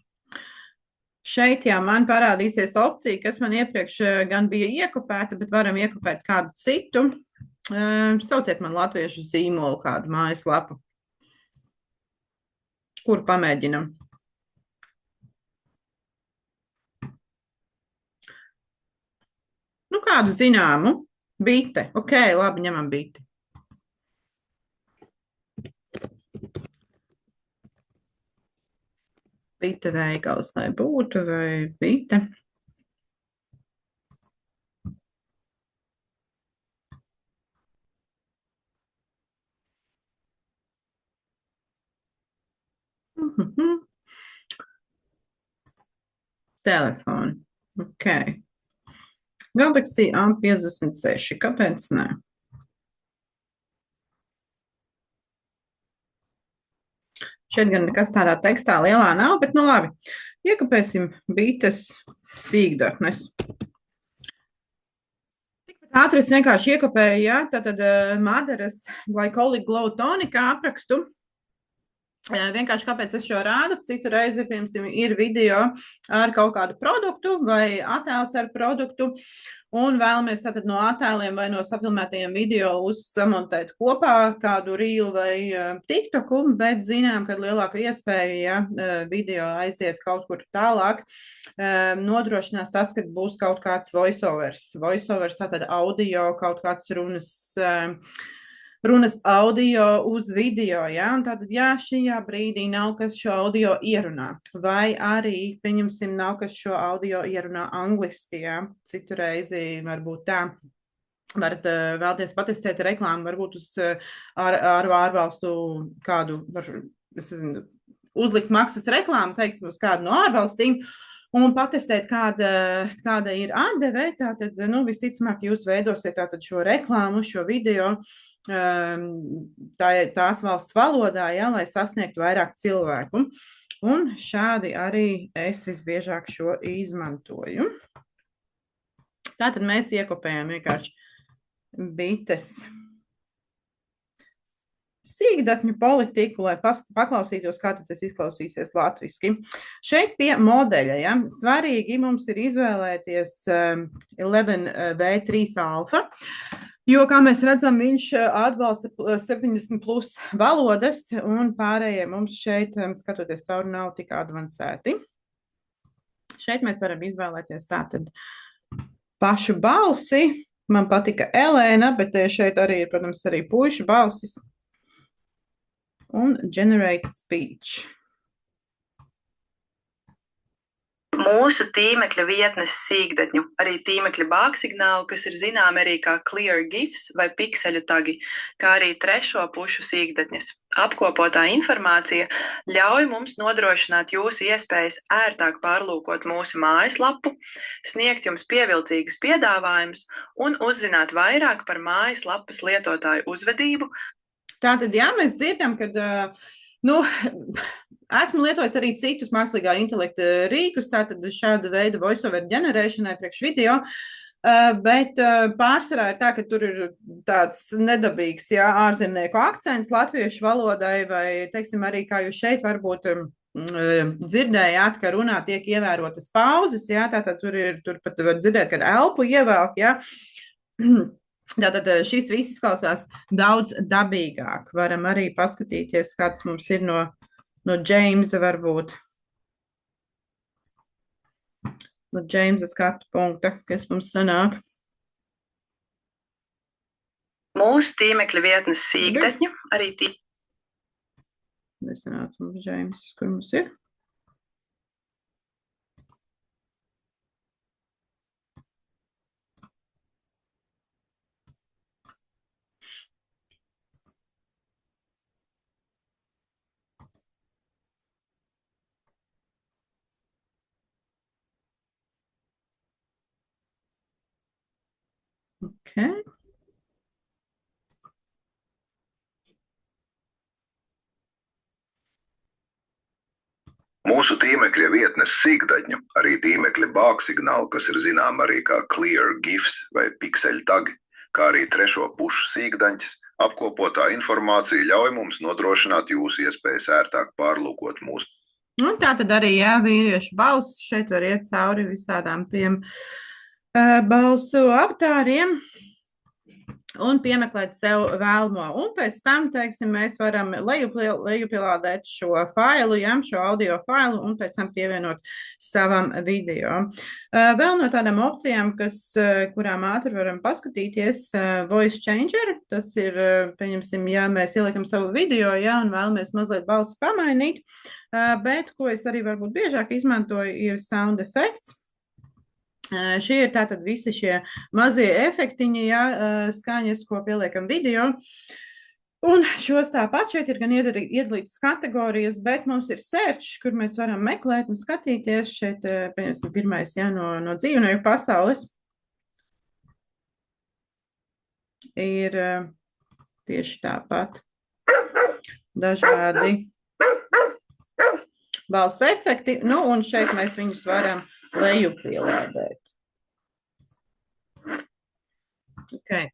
Šeit jau man parādīsies opcija, kas man iepriekš gan bija iekopēta, bet varam iekopēt kādu citu. Sauciet man latviešu zīmolu kādu mājaslapu. Kuru pamēģinam? Nu, kādu zināmu? Bite. Ok, labi, ņemam biti. Bite veikals, lai būtu, vai bite. Telefoni. Ok. Galaxy A56. Kāpēc ne? Šeit gan nekas tādā tekstā lielā nav, bet nu labi. Iekopēsim bites sīkdatnes. Tikpat ātri es vienkārši iekopēju, jā, tātad Madaras Glycolic Glow tonika aprakstu. Vienkārši kāpēc es šo rādu, citu reizi, piemēram, ir video ar kaut kādu produktu vai attēls ar produktu, un vēlamies tātad no attēliem vai no safilmētajiem video uzsamontēt kopā kādu rīlu vai tiktoku, bet zinām, ka lielāka iespēja, ja video aiziet kaut kur tālāk, nodrošinās tas, ka būs kaut kāds voiceovers. Voiceovers tātad audio, kaut kāds runas audio uz video, ja? Un tātad, ja šajā brīdī nav kas šo audio ierunā, vai arī, pieņemsim, nav kas šo audio ierunā angliski, ja? Citu reizi varbūt tā. Varat vēlties patestēt reklāmu, varbūt uz ārvalstu kādu, uzlikt maksas reklāmu, teiksim, uz kādu no ārvalstīm, un patestēt, kāda ir atdeve. Tātad, visticamāk, jūs veidosiet tātad šo reklāmu, šo video tās valsts valodā, ja, lai sasniegtu vairāk cilvēku. Un šādi arī es visbiežāk šo izmantoju. Tātad mēs iekopējam vienkārši bites sīkdatņu politiku, lai paklausītos, kā tas izklausīsies latviski. Šeit pie modeļa, ja, svarīgi mums ir izvēlēties 11V3 alfa, jo, kā mēs redzam, viņš atbalsta 70 plus valodas, un pārējie mums šeit, skatoties cauri, nav tik advancēti. Šeit mēs varam izvēlēties tātad pašu balsi. Man patika Elēna, bet šeit arī ir, protams, arī puišu balsis. Un generate speech. Mūsu tīmekļa vietnes sīkdatņu, arī tīmekļa bāksignālu, kas ir zinām arī kā clear gifs vai pikseļu tagi, kā arī trešo pušu sīkdatņas. Apkopotā informācija ļauj mums nodrošināt jūsu iespējas ērtāk pārlūkot mūsu mājaslapu, sniegt jums pievilcīgus piedāvājumus un uzzināt vairāk par mājaslapas lietotāju uzvedību. Tātad, jā, mēs dzirdam, ka, esmu lietojis arī citus mākslīgā intelekta rīkus, tātad šāda veida voiceover ģenerēšanai priekš video, bet pārsvarā ir tā, ka tur ir tāds nedabīgs, jā, ārzemnieku akcents latviešu valodai, vai, teiksim, arī kā jūs šeit varbūt dzirdējāt, ka runā tiek ievērotas pauzes, jā, tātad tur pat var dzirdēt, kad elpu ievelk, jā. Tātad šis viss izklausās daudz dabīgāk. Varam arī paskatīties, kāds mums ir no Džeimsa varbūt. No Džeimsa skatu punkta, kas mums sanāk. Mūsu tīmekļa vietnes sīkdatņu arī Nesanāca mums Džeims, kur mums ir. Okay. Mūsu tīmekļa vietnes sīkdatņu, arī tīmekļa bāksignālu, kas ir zinām arī kā clear gifs vai pikseļu tagi, kā arī trešo pušu sīkdaņas, apkopotā informācija ļauj mums nodrošināt jūsu iespējas ērtāk pārlūkot mūsu. Un tā tad arī, jā, vīriešu balss, šeit var iet cauri visādām tiem balsu aptāriem un piemeklēt sev vēlamo. Un pēc tam, teiksim, mēs varam lejupielādēt šo failu, jā, šo audio failu un pēc tam pievienot savam video. Vēl no tādām opcijām, kurām ātri varam paskatīties, voice changer, tas ir, pieņemsim, ja mēs ieliekam savu video, jā, un vēlamies mazliet balsi pamainīt, bet, ko es arī varbūt biežāk izmantoju, ir sound effects. Šie ir tātad visi šie mazie efektiņi, jā, skaņas, ko pieliekam video. Un šos tāpat šeit ir gan iedalītas kategorijas, bet mums ir search, kur mēs varam meklēt un skatīties. Šeit, pieņemsim, pirmais, jā, no dzīvnieku pasaules. Ir tieši tāpat dažādi balss efekti. Un šeit mēs viņus varam lejupielādēt. Okay.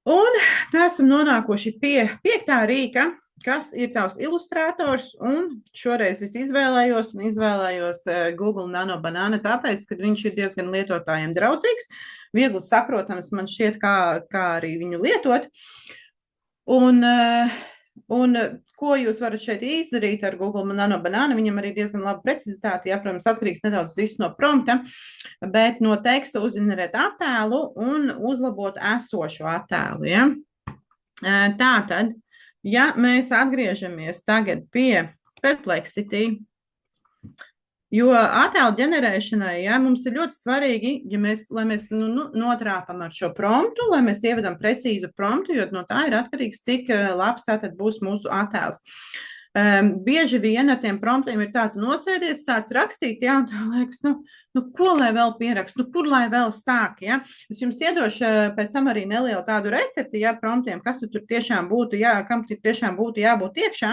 Un esam nonākuši pie 5. rīka, kas ir tavs ilustrators, un šoreiz es izvēlējos Google Nano Banana, tāpēc, ka viņš ir diezgan lietotājiem draudzīgs, viegli saprotams man šķiet, kā arī viņu lietot. Un ko jūs varat šeit izdarīt ar Google Nano Banana, viņam arī diezgan laba precizitāte, jā, protams, atkarīgs nedaudz viss no prompta, bet no teksta uzģenerēt attēlu un uzlabot esošo attēlu, ja? Tātad, ja mēs atgriežamies tagad pie Perplexity, Jo attēlu ģenerēšanai, ja, mums ir ļoti svarīgi, lai mēs notrāpam ar šo promptu, lai mēs ievedam precīzu promptu, jo no tā ir atkarīgs, cik labs tātad būs mūsu attēls. Bieži vien ar tiem promptiem ir tā, tu nosēdies, sāc rakstīt, ja, un tā liekas, ko lai vēl pierakstu, kur lai vēl sāk, ja. Es jums iedošu pēc tam arī nelielu tādu recepti, ja, promptiem, kas tur tiešām būtu, kam tiešām būtu jābūt iekšā,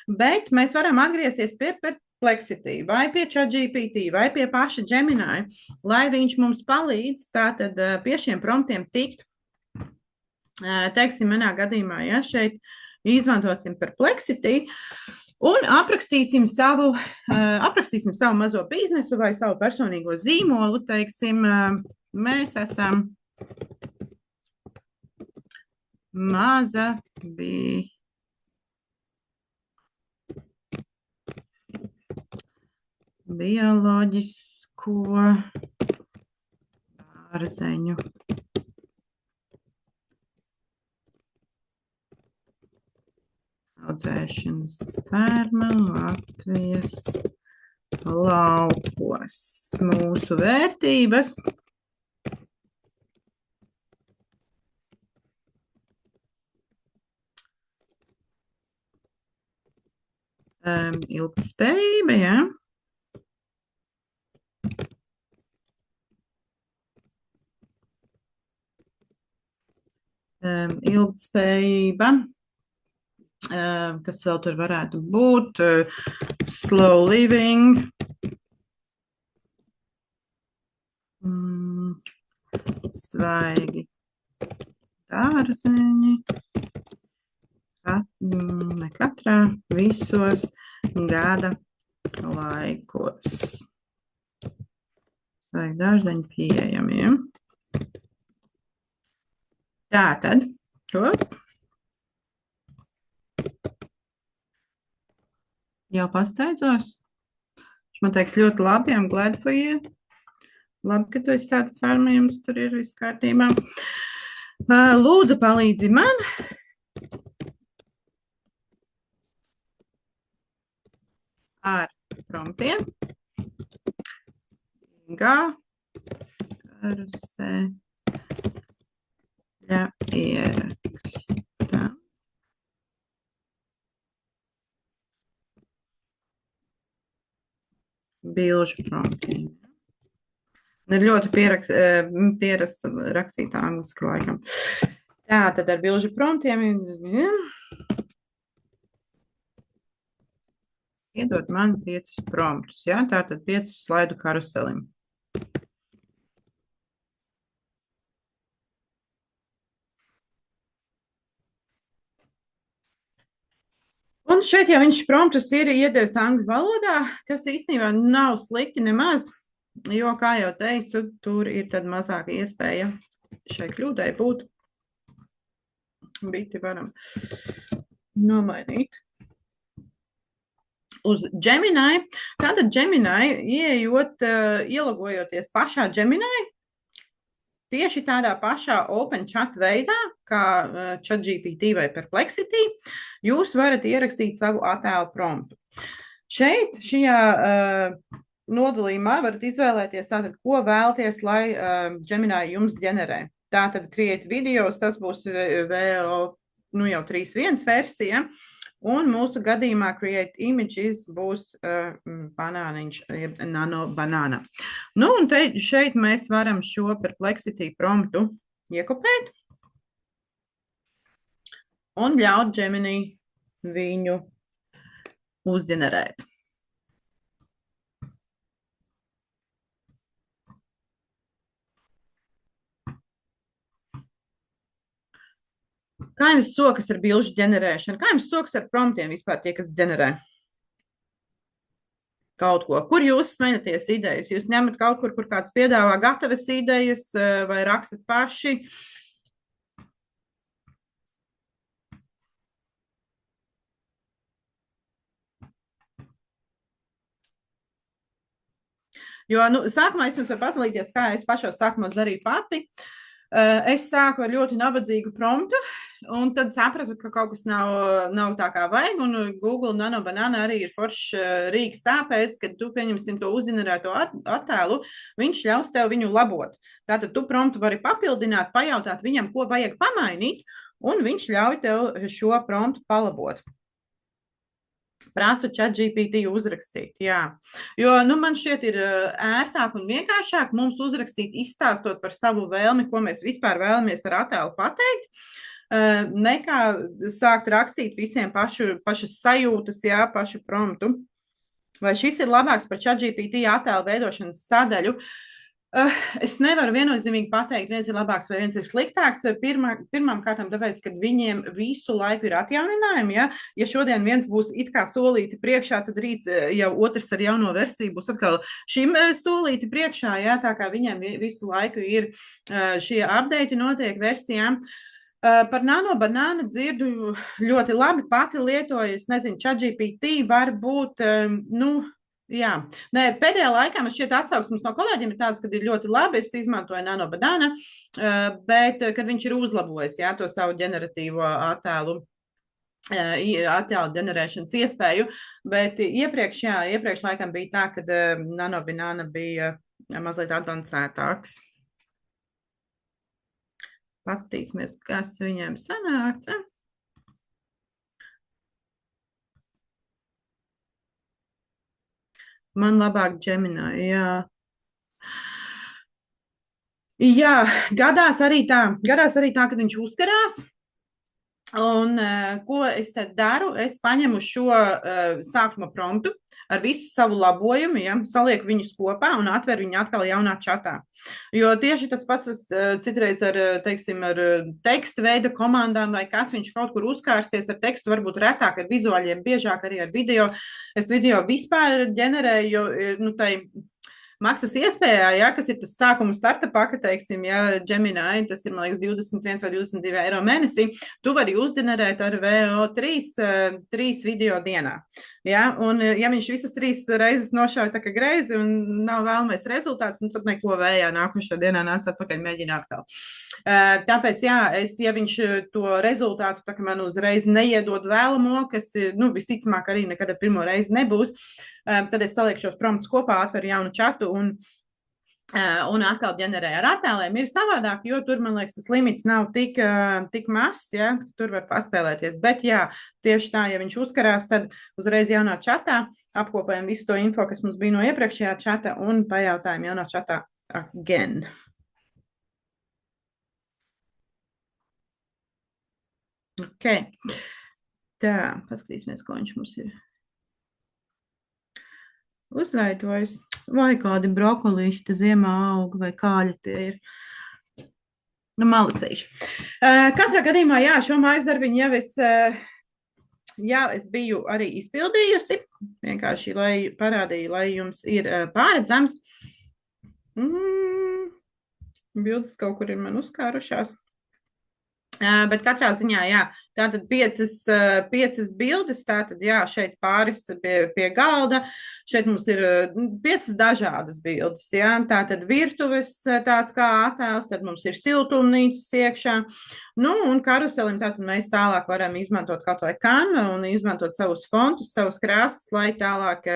bet mēs varam atgriezties pie Perplexity, vai pie ChatGPT, vai pie paša Gemini, lai viņš mums palīdz tātad pie šiem promptiem tikt. Teiksim, manā gadījumā, ja šeit izmantosim Perplexity un aprakstīsim savu mazo biznesu vai savu personīgo zīmolu, teiksim, mēs esam maza bioloģisko dārzeņu audzēšanas ferma Latvijas laukos. Mūsu vērtības ilgtspējība, ja? Ilgtspējība. Kas vēl tur varētu būt, slow living, svaigi dārzeņi, ne katrā, visos gada laikos. Svaigi dārzeņi pieejamiem. Tātad, jau pasteidzos. Viņš man teiks ļoti labi, I'm glad for you. Labi, ka tu esi tāda ferma, jums tur ir viss kārtībā. Lūdzu, palīdzi man. Ar promptiem. Karuse. Ja ieraksta. Bilžu promptiem. Ir ļoti pierasta rakstīt angliski laikam. Tā, tad ar bilžu promptiem iedod man 5 promptus, ja? Tātad 5 slaidu karuselim. Un šeit jau viņš promptus ir iedevis angļu valodā, kas īstenībā nav slikti nemaz, jo, kā jau teicu, tur ir tad mazāka iespēja šai kļūdai būt. Biti varam nomainīt uz Gemini. Tātad Gemini, ielogojoties pašā Gemini, tieši tādā pašā open chat veidā, kā ChatGPT vai Perplexity, jūs varat ierakstīt savu attēlu promptu. Šeit, šajā nodalījumā varat izvēlēties tātad, ko vēlties, lai Gemini jums ģenerē. Tātad create videos, tas būs vēl, jau 3.1 versija, un mūsu gadījumā create images būs banāniņš, nano banāna. Un šeit mēs varam šo Perplexity promptu iekopēt un ļaut Gemini viņu uzģenerēt. Kā jums sokas ar bilžu ģenerēšanu? Kā jums sokas ar promptiem vispār tie, kas ģenerē kaut ko? Kur jūs smeļaties idejas? Jūs ņemat kaut kur kāds piedāvā gatavas idejas vai rakstat paši? Jo, sākumā es jums varu padalīties, kā es pašos sākumos darīju pati. Es sāku ar ļoti nabadzīgu promptu, un tad sapratu, ka kaut kas nav tā kā vajag, un Google Nano Banana arī ir foršs rīks tāpēc, ka tu pieņemsim to uzģenerēto attēlu, viņš ļaus tev viņu labot. Tātad tu promptu vari papildināt, pajautāt viņam, ko vajag pamainīt, un viņš ļauj tev šo promptu palabot. Prasu ChatGPT uzrakstīt, jā. Jo, man šķiet ir ērtāk un vienkāršāk mums uzrakstīt, izstāstot par savu vēlmi, ko mēs vispār vēlamies ar attēlu pateikt, nekā sākt rakstīt visiem pašas sajūtas, jā, pašu promptu. Vai šis ir labāks par ChatGPT attēlu veidošanas sadaļu? Es nevaru viennozīmīgi pateikt, viens ir labāks vai viens ir sliktāks. Pirmām kārtām tāpēc, ka viņiem visu laiku ir atjauninājumi. Ja šodien viens būs it kā solīti priekšā, tad rīt jau otrs ar jauno versiju būs atkal šim solīti priekšā. Jā, tā kā viņiem visu laiku ir šie update notiek versijām. Par Nano Banana dzirdu ļoti labi, pati lietoju, es nezinu, ChatGPT varbūt, jā, nē, pēdējā laikā man šķiet atsauksmes no kolēģiem ir tāds, kad ir ļoti labi, es izmantoju Nano Banana, bet kad viņš ir uzlabojis, jā, to savu ģeneratīvo attēlu ģenerēšanas iespēju, bet iepriekš laikam bija tā, kad Nano Banana bija mazliet advancētāks. Paskatīsimies, kas viņiem sanāca. Man labāk Gemini, jā. Jā, gadās arī tā, kad viņš uzkarās. Un ko es tad daru? Es paņemu šo sākuma promptu ar visu savu labojumu, ja, salieku viņus kopā un atveru viņu atkal jaunā čatā. Jo tieši tas pats citreiz ar, teiksim, ar tekstu veida komandām vai kas, viņš kaut kur uzkārsies ar tekstu, varbūt retāk ar vizuāļiem, biežāk arī ar video. Es video vispār ģenerēju, jo, tai maksas iespējā, ja, kas ir tas sākuma starta paka, teiksim, ja Gemini, tas ir, man liekas, 21 vai 22 eiro mēnesī, tu vari uzģenerēt ar VO3 video dienā. Ja, un ja viņš visas 3 reizes nošauja tā kā greizi un nav vēlamais rezultāts, tad neko vējā nākošā dienā nāc atpakaļ mēģināt atkal. Tāpēc, jā, ja viņš to rezultātu tā kā man uzreiz neiedod vēlamo, kas, visticamāk arī nekad ar pirmo reizi nebūs, tad es salieku šos promptus kopā, atveru jaunu čatu un atkal ģenerēju ar attēliem. Ir savādāk, jo tur, man liekas, tas limits nav tik mazs, ja, tur var paspēlēties. Bet jā, tieši tā, ja viņš uzkarās, tad uzreiz jaunā čatā apkopējam visu to info, kas mums bija no iepriekšējā čata un pajautājam jaunā čatā again. Ok. Tā, paskatīsimies, ko viņš mums ir uzraidojis. Vai kādi brokolīši te ziemā aug, vai kāļi tie ir. Malicīši. Katrā gadījumā, jā, šo mājasdarbiņu jau es biju arī izpildījusi. Vienkārši, lai parādīju, lai jums ir pāredzams. Bildes kaut kur ir man uzkārušās. Bet katrā ziņā, jā, tātad 5 bildes, tātad, jā, šeit pāris pie galda, šeit mums ir 5 dažādas bildes, jā, tātad virtuves tāds kā attēls, tad mums ir siltumnīcas iekšā, un karuselim tātad mēs tālāk varam izmantot kaut vai Canva un izmantot savus fontus, savus krāsas, lai tālāk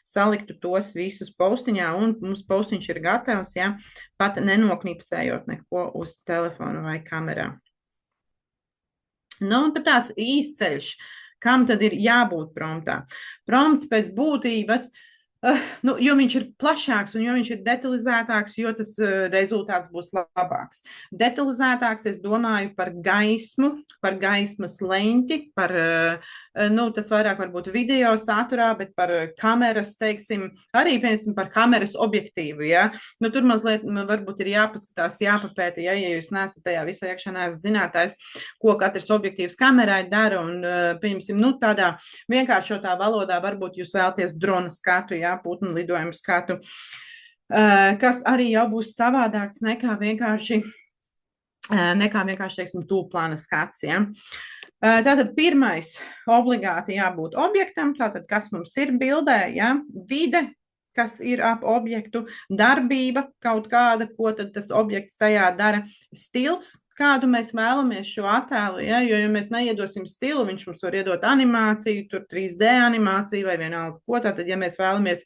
saliktu tos visus postiņā, un mums postiņš ir gatavs, jā, pat nenoknipsējot neko uz telefonu vai kamerā. Un tad tās īsceļš, kam tad ir jābūt promptā. Prompts pēc būtības, jo viņš ir plašāks un jo viņš ir detalizētāks, jo tas rezultāts būs labāks. Detalizētāks, es domāju, par gaismu, par gaismas leņķi, par, tas vairāk varbūt video saturā, bet par kameras, teiksim, arī, piemēram, par kameras objektīvu, ja. Tur mazliet varbūt ir jāpaskatās, jāpapēta, ja jūs neesat tajā visā iekšā, neesat zinātājs, ko katrs objektīvs kamerai dara, un, piemēram, tādā vienkāršotā valodā varbūt jūs vēlaties drona skatu, ja, putnu lidojumu skatu, kas arī jau būs savādāks nekā vienkārši, teiksim, tūplāna skats, ja. Tātad pirmais obligāti jābūt objektam, tātad kas mums ir bildē, ja, vide, kas ir ap objektu, darbība kaut kāda, ko tad tas objekts tajā dara, stils, kādu mēs vēlamies šo attēlu, ja? Jo, ja mēs neiedosim stilu, viņš mums var iedot animāciju, tur 3D animāciju vai vienalga ko, tātad, ja mēs vēlamies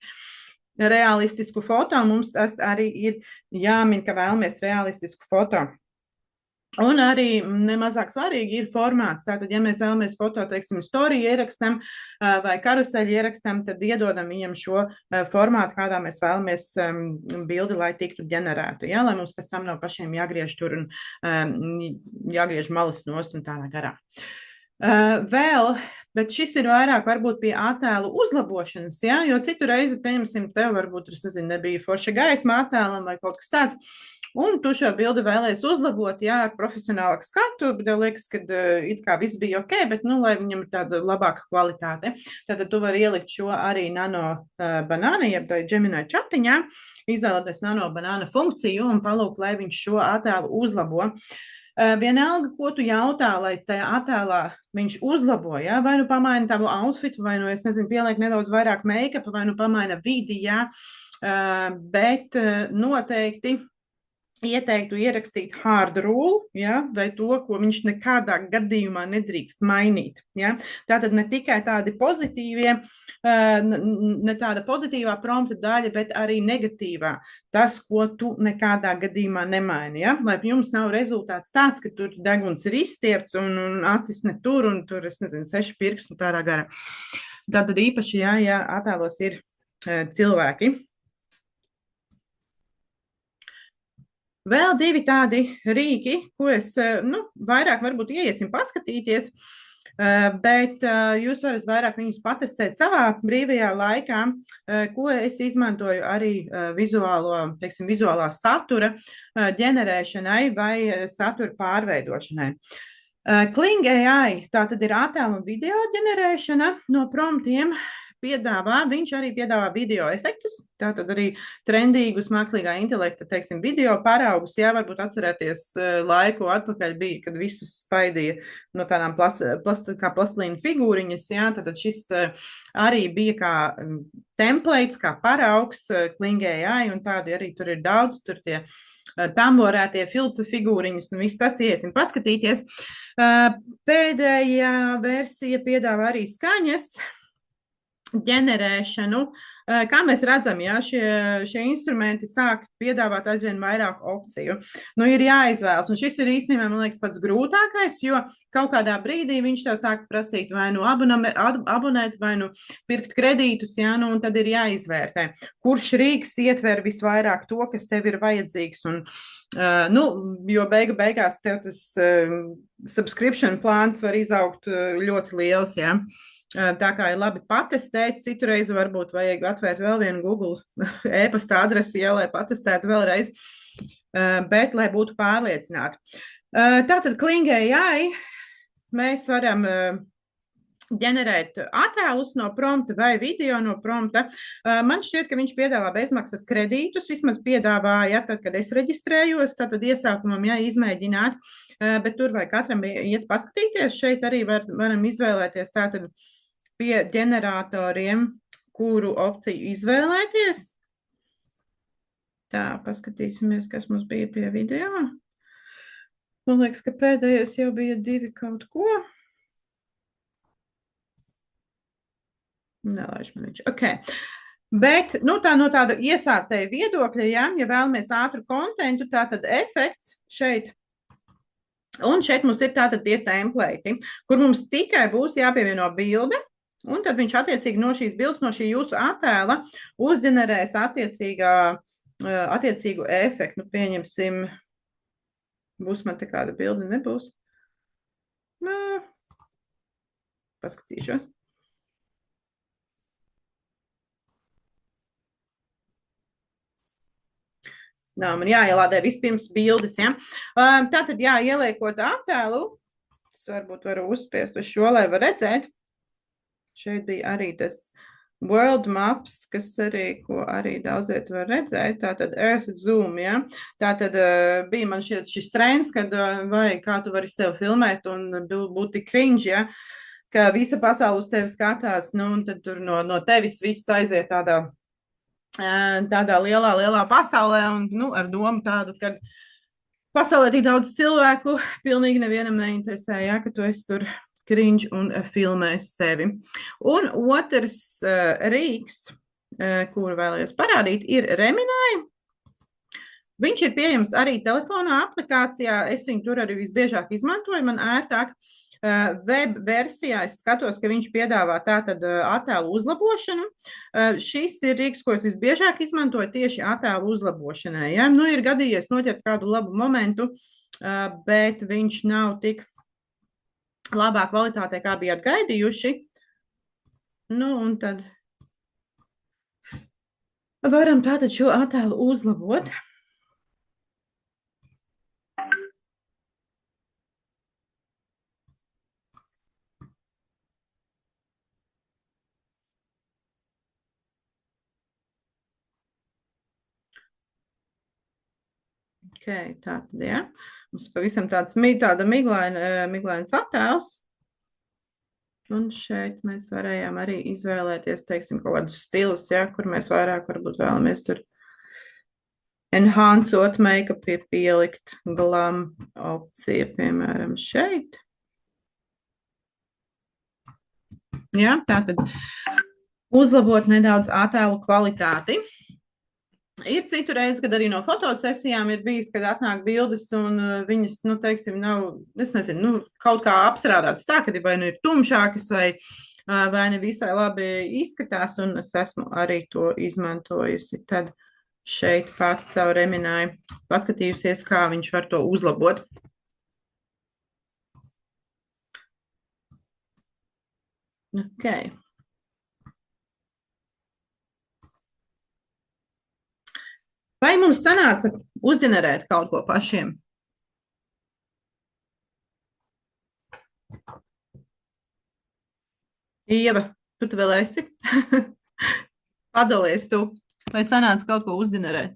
realistisku foto, mums tas arī ir jāmin, ka vēlamies realistisku foto. Un arī nemazāk svarīgi ir formāts. Tātad, ja mēs vēlamies foto, teiksim, storiju ierakstam vai karuseļu ierakstam, tad iedodam viņam šo formātu, kādā mēs vēlamies bildi, lai tiktu ģenerētu. Ja? Lai mums pēc tam nav pašiem jāgriež tur un jāgriež malas nost un tādā garā. Vēl, bet šis ir vairāk varbūt pie attēlu uzlabošanas, ja? Jo citu reizi, pieņemsim, tev varbūt, es nezinu, nebija forša gaisma attēlam vai kaut kas tāds, un tu šo bildi vēlēs uzlabot, jā, ar profesionālāku skatu, tev liekas, ka it kā viss bija ok, bet, nu, lai viņam ir tāda labāka kvalitāte. Tātad tu vari ielikt šo arī nano banāna, jeb Gemini chatiņā, izvēlēties nano banāna funkciju un palūkt, lai viņš šo attēlu uzlabo. Vienalga, ko tu jautā, lai tajā attēlā viņš uzlabo, ja? Vai nu pamaina tavu outfitu, vai nu, es nezinu, pieliek nedaudz vairāk make-upa, vai nu pamaina vidi, ja? Bet noteikti ieteiktu ierakstīt hard rule, ja, vai to, ko viņš nekādā gadījumā nedrīkst mainīt. Ja. Tātad ne tikai tādi pozitīvie, ne tāda pozitīvā prompta daļa, bet arī negatīvā. Tas, ko tu nekādā gadījumā nemaini. Ja. Lai jums nav rezultāts tāds, ka tur deguns ir izstiepts un acis ne tur un tur, es nezinu, 6 pirkstu un tādā gara. Tātad īpaši, ja attēlos ir cilvēki. Vēl 2 tādi rīki, ko es, vairāk varbūt ieiesim paskatīties, bet jūs varat vairāk viņus patestēt savā brīvajā laikā, ko es izmantoju arī vizuālā satura ģenerēšanai vai satura pārveidošanai. Kling AI, tā tad ir attēlu un video ģenerēšana no promptiem. Viņš arī piedāvā video efektus, tātad arī trendīgus mākslīgā intelekta, teiksim, video paraugus, jā, varbūt atcerēties laiku atpakaļ bija, kad visus spaidīja no tādām kā plastilīna figūriņas, jā, tātad šis arī bija kā templates, kā paraugs Kling AI, un tādi arī tur ir daudz, tur tie tamborētie filcu figūriņas, un viss tas iesim paskatīties. Pēdējā versija piedāvā arī skaņas ģenerēšanu. Kā mēs redzam, ja, šie instrumenti sāk piedāvāt aizvien vairāk opciju. Nu, ir jāizvēlas, un šis ir īstenībā, man liekas, pats grūtākais, jo kaut kādā brīdī viņš tev sāks prasīt vai nu abonēt, vai nu pirkt kredītus, ja, nu, un tad ir jāizvērtē, kurš rīks ietver visvairāk to, kas tev ir vajadzīgs, un jo beigās tev tas subscription plāns var izaugt ļoti liels, ja. Tā kā ir labi patestēt, citu reizi varbūt vajag atvērt vēl vienu Google e-pasta adresi, ja, lai patestētu vēlreiz, bet lai būtu pārliecināti. Tātad Kling AI mēs varam ģenerēt attēlus no prompta vai video no prompta. Man šķiet, ka viņš piedāvā bezmaksas kredītus, vismaz piedāvāja, tad, kad es reģistrējos, tātad iesākumam, ja izmēģināt, bet tur vai katram iet paskatīties, šeit arī varam izvēlēties tātad pie ģeneratoriem, kuru opciju izvēlēties. Tā, paskatīsimies, kas mums bija pie video. Man liekas, ka pēdējais jau bija 2 kaut ko. Nelaiž man viņš. Ok. Bet, tā no tāda iesācēja viedokļa, ja vēlamies ātru kontentu, tātad efekts šeit. Un šeit mums ir tātad tie templēti, kur mums tikai būs jāpievieno bilde, un tad viņš attiecīgi no šīs bildes, no šī jūsu attēla uzģenerēs attiecīgu efektu. Nu, pieņemsim, būs man te kāda bilde, nebūs. Paskatīšos. Man jāielādē vispirms bildes, ja. Tātad, ieliekot attēlu, es varbūt varu uzspiest uz šo, lai var redzēt. Šeit bija arī tas World Maps, kas arī, ko arī daudziet var redzēt, tātad Earth Zoom, ja. Tātad bija man šis trends, kad vai kā tu vari sev filmēt un būt tik cringe, ja, ka visa pasaule uz tevi skatās, nu, un tad tur no tevis viss aiziet tādā tādā lielā pasaulē un, nu, ar domu tādu, ka pasaulē tik daudz cilvēku, pilnīgi nevienam neinteresē, ja, ka tu esi tur cringe un filmē sevi. Un otrs rīks, kuru vēlējos parādīt, ir Remini. Viņš ir pieejams arī telefonā aplikācijā. Es viņu tur arī visbiežāk izmantoju, man ērtāk. Web versijā es skatos, ka viņš piedāvā tātad attēlu uzlabošanu. Šis ir rīks, ko es visbiežāk izmantoju tieši attēlu uzlabošanai. Ja? Nu, ir gadījies noķert kādu labu momentu, bet viņš nav tik labā kvalitātē, kā bijāt gaidījuši. Nu, un tad varam tātad šo attēlu uzlabot. Okay, tātad, ja. Mums pavisam tāda miglains attēls. Un šeit mēs varējām arī izvēlēties, teiksim, kaut kādus stilus, ja, kur mēs vairāk varbūt vēlamies tur enhancot make-up, pielikt glam opcija, piemēram, šeit. Ja, tātad uzlabot nedaudz attēlu kvalitāti. Ir citu reizi, kad arī no fotosesijām ir bijis, kad atnāk bildes un viņas, nu, teiksim, nav, es nezinu, nu, kaut kā apstrādātas tā, kad vai nu ir tumšākas vai ne visai labi izskatās, un es esmu arī to izmantojusi. Tad šeit pat caur Remini paskatījusies, kā viņš var to uzlabot. Okay. Vai mums sanāca uzģenerēt kaut ko pašiem? Ieva, tu vēl esi? Padalies tu, vai sanāca kaut ko uzģenerēt?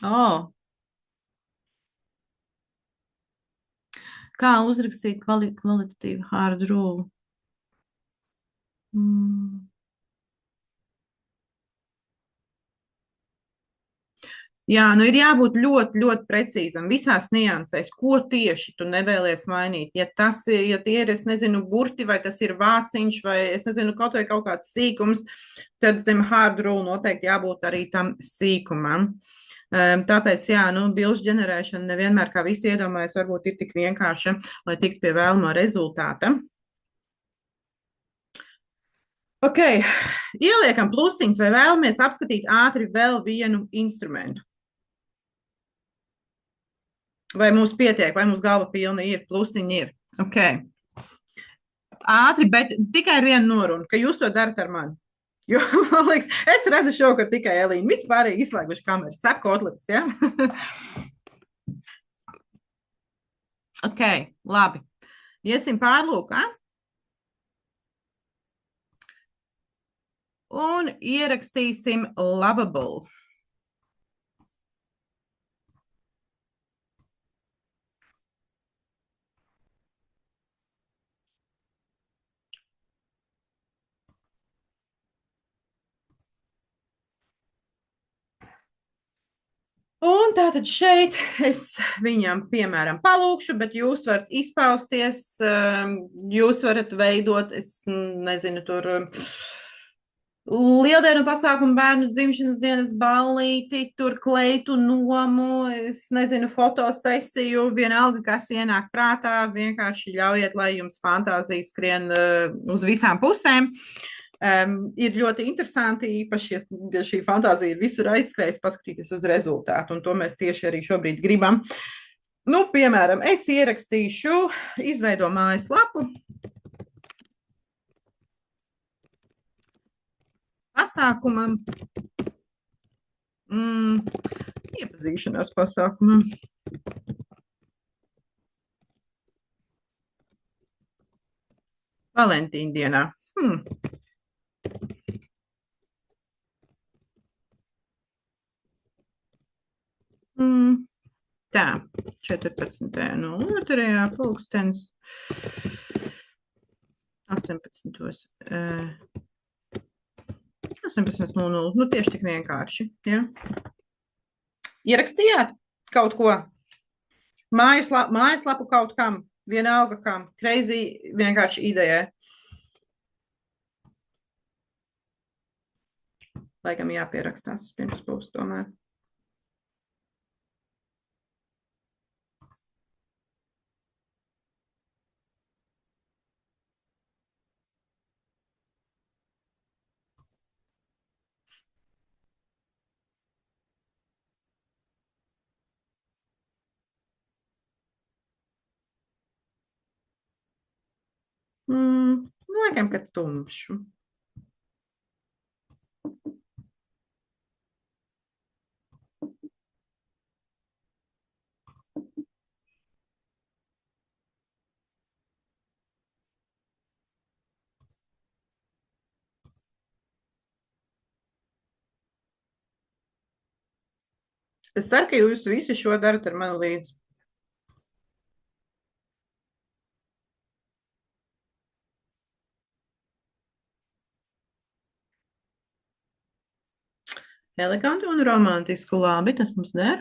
Oh. Kā uzrakstīt kvalitatīvu hard rule? Jā, nu ir jābūt ļoti precīzam visās niansēs, ko tieši tu nevēlies mainīt. Ja tie ir, es nezinu, burti, vai tas ir vāciņš, vai es nezinu, kaut kāds sīkums, tad zem hard rule noteikti jābūt arī tam sīkumam. Tāpēc, jā, nu, bilžu ģenerēšana nevienmēr, kā visi iedomājas, varbūt ir tik vienkārša, lai tiktu pie vēlamo rezultāta. Ok, ieliekam plusiņus vai vēlamies apskatīt ātri vēl vienu instrumentu. Vai mums pietiek, vai mums galva pilna ir, plusiņi ir. Ok. Ātri, bet tikai ar vienu norunu, ka jūs to darat ar mani. Jo, man liekas, es redzu šovakar tikai Elīnu. Vispārīgi izslēguši kameras. Sep kotletes, ja? Ok, labi. Iesim pārlūkā. Un ierakstīsim lovable. Un tātad šeit es viņam, piemēram, palūkšu, bet jūs varat izpausties, jūs varat veidot, es nezinu, tur lieldienu pasākumu, bērnu dzimšanas dienas ballīti, tur kleitu nomu, es nezinu, fotosesiju, vienalga, kas ienāk prātā, vienkārši ļaujiet, lai jums fantāzija skrien uz visām pusēm. Ir ļoti interesanti, īpaši, ja šī fantāzija ir visur aizskrējusi, paskatīties uz rezultātu, un to mēs tieši arī šobrīd gribam. Nu, piemēram, es ierakstīšu, izveido mājaslapu. Pasākumam. Iepazīšanās pasākumam. Valentīna dienā. Tā, 14. no 2. pulkstens. 18. 18.00. Nu, tieši tik vienkārši. Ja? Ierakstījāt kaut ko? Mājaslapu kaut kam, vienalga kam. Crazy vienkārši idejai. Laikam jāpierakstās pirms būs tomēr. Laikam, ka tumšu. Es ceru, ka jūs visi šo darat ar mani līdzi. Eleganti un romantisku, labi, tas mums der.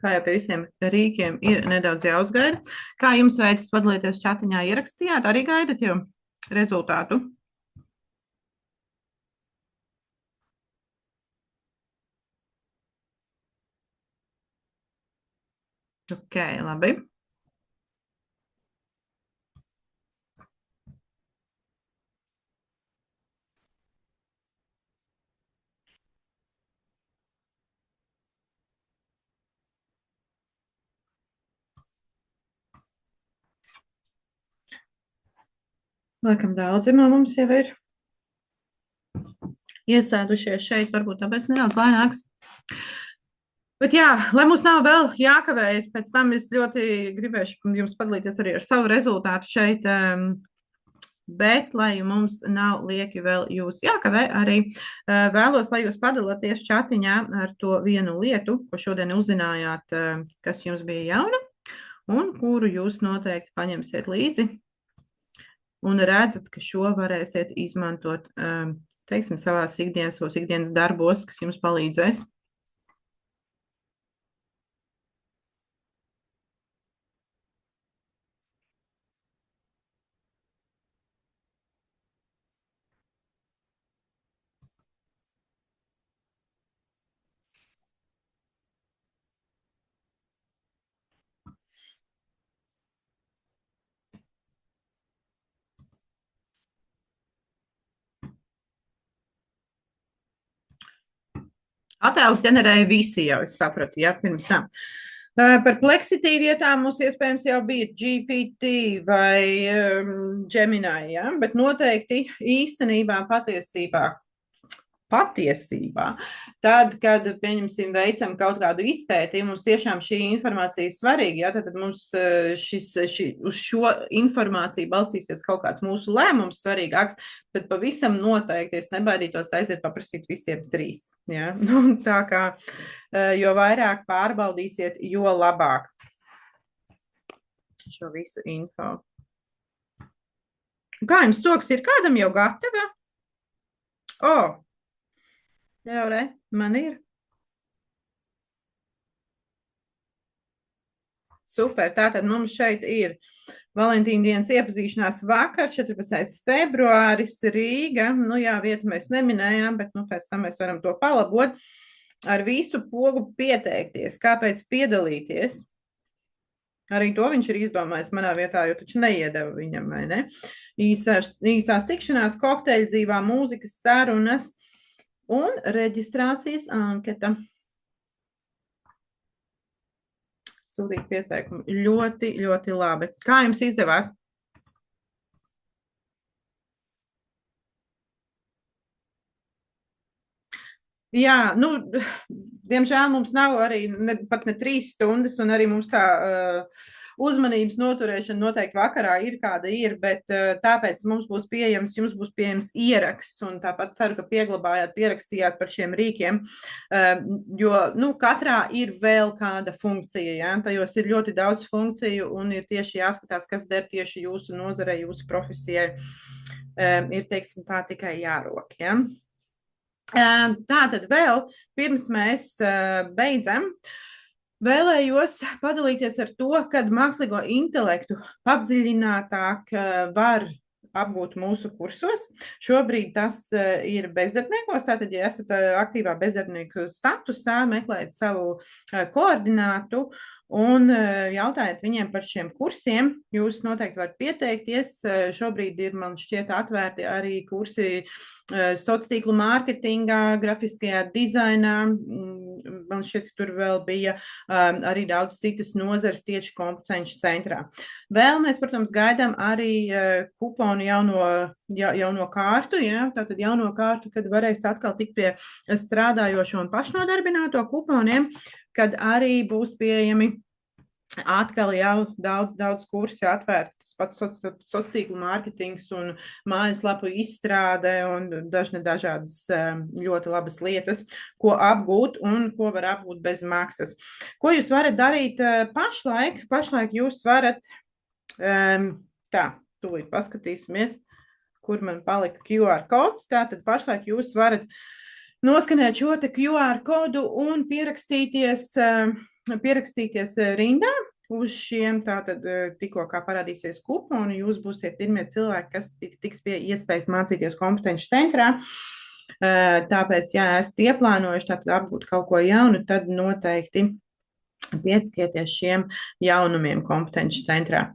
Kā jau pie visiem rīkiem ir nedaudz jāuzgaida. Kā jums veicas padalīties čatiņā ierakstījāt? Arī gaidat jau rezultātu? Ok, labi. Laikam daudzi no mums jau ir iesēdušies šeit, varbūt tāpēc nedaudz lēnāks. Bet jā, lai mums nav vēl jākavējas, pēc tam es ļoti gribēšu jums padalīties arī ar savu rezultātu šeit, bet, lai mums nav lieki vēl jūs jākavē, arī vēlos, lai jūs padalāties čatiņā ar to vienu lietu, ko šodien uzzinājāt, kas jums bija jauna, un kuru jūs noteikti paņemsiet līdzi, un redzat, ka šo varēsiet izmantot, teiksim, savās ikdienas darbos, kas jums palīdzēs. Attēlus ģenerēja visi jau, es sapratu, ja, pirms tam. Par Plexity vietām mums iespējams jau bija GPT vai Gemini, ja, bet noteikti īstenībā patiesībā, tad, kad, pieņemsim, veicam kaut kādu izpēti, mums tiešām šī informācija ir svarīga, ja, tad mums uz šo informāciju balstīsies kaut kāds mūsu lēmums svarīgāks, tad pavisam noteikti es nebaidītos aiziet paprasīt visiem 3. Ja? Tā kā, jo vairāk pārbaudīsiet, jo labāk šo visu info. Kā jums soks ir? Kādam jau gatava? Jau man ir. Super, tātad mums šeit ir Valentīna dienas iepazīšanās vakar, 14. februāris, Rīga. Nu jā, vietu mēs neminējām, bet pēc tam mēs varam to palabot. Ar visu pogu pieteikties, kāpēc piedalīties. Arī to viņš ir izdomājis manā vietā, jo taču neiedeva viņam, vai ne? Īsās tikšanās, kokteļi, dzīvā mūzikas, sarunas un reģistrācijas anketa. Sūtīt pieteikumu. Ļoti, ļoti labi. Kā jums izdevās? Jā, diemžēl mums nav arī pat ne 3 stundas, un arī mums tā uzmanības noturēšana noteikti vakarā ir kāda ir, bet tāpēc jums būs pieejams ieraksts, un tāpat ceru, ka pierakstījāt par šiem rīkiem, jo, katrā ir vēl kāda funkcija, ja? Tajos ir ļoti daudz funkciju, un ir tieši jāskatās, kas der tieši jūsu nozarei, jūsu profesijai, ir, teiksim, tā tikai jārok, ja? Tātad vēl, pirms mēs beidzam, vēlējos padalīties ar to, kad mākslīgo intelektu padziļinātāk var apgūt mūsu kursos. Šobrīd tas ir bezdarbniekos, tātad, ja esat aktīvā bezdarbnieku statusā, meklējat savu koordinātu un jautājiet viņiem par šiem kursiem. Jūs noteikti varat pieteikties. Šobrīd ir, man šķiet, atvērti arī kursi sociālo mārketingā, grafiskajā dizainā. Man šķiet, ka tur vēl bija arī daudz citas nozares tieši kompetenci centrā. Vēl mēs, protams, gaidām arī kuponu jauno kārtu, ja? Tātad jauno kārtu, kad varēs atkal tikt pie strādājošo un pašnodarbināto kuponiem, kad arī būs pieejami atkal jau daudz kursi atvērti. Tas pats sociālo mārketings un mājaslapu izstrāde un dažādas ļoti labas lietas, ko apgūt un ko var apgūt bez maksas. Ko jūs varat darīt pašlaik? Pašlaik jūs varat, tūlīt paskatīsimies, kur man palika QR kods. Tātad pašlaik jūs varat noskanēt šo te QR kodu un pierakstīties rindā uz šiem, tātad tikko kā parādīsies kuponi, jūs būsiet pirmie cilvēki, kas tiks pie iespējas mācīties kompetenci centrā. Tāpēc, ja esat ieplānojuši tātad apgūt kaut ko jaunu, tad noteikti pieskieties šiem jaunumiem kompetenci centrā.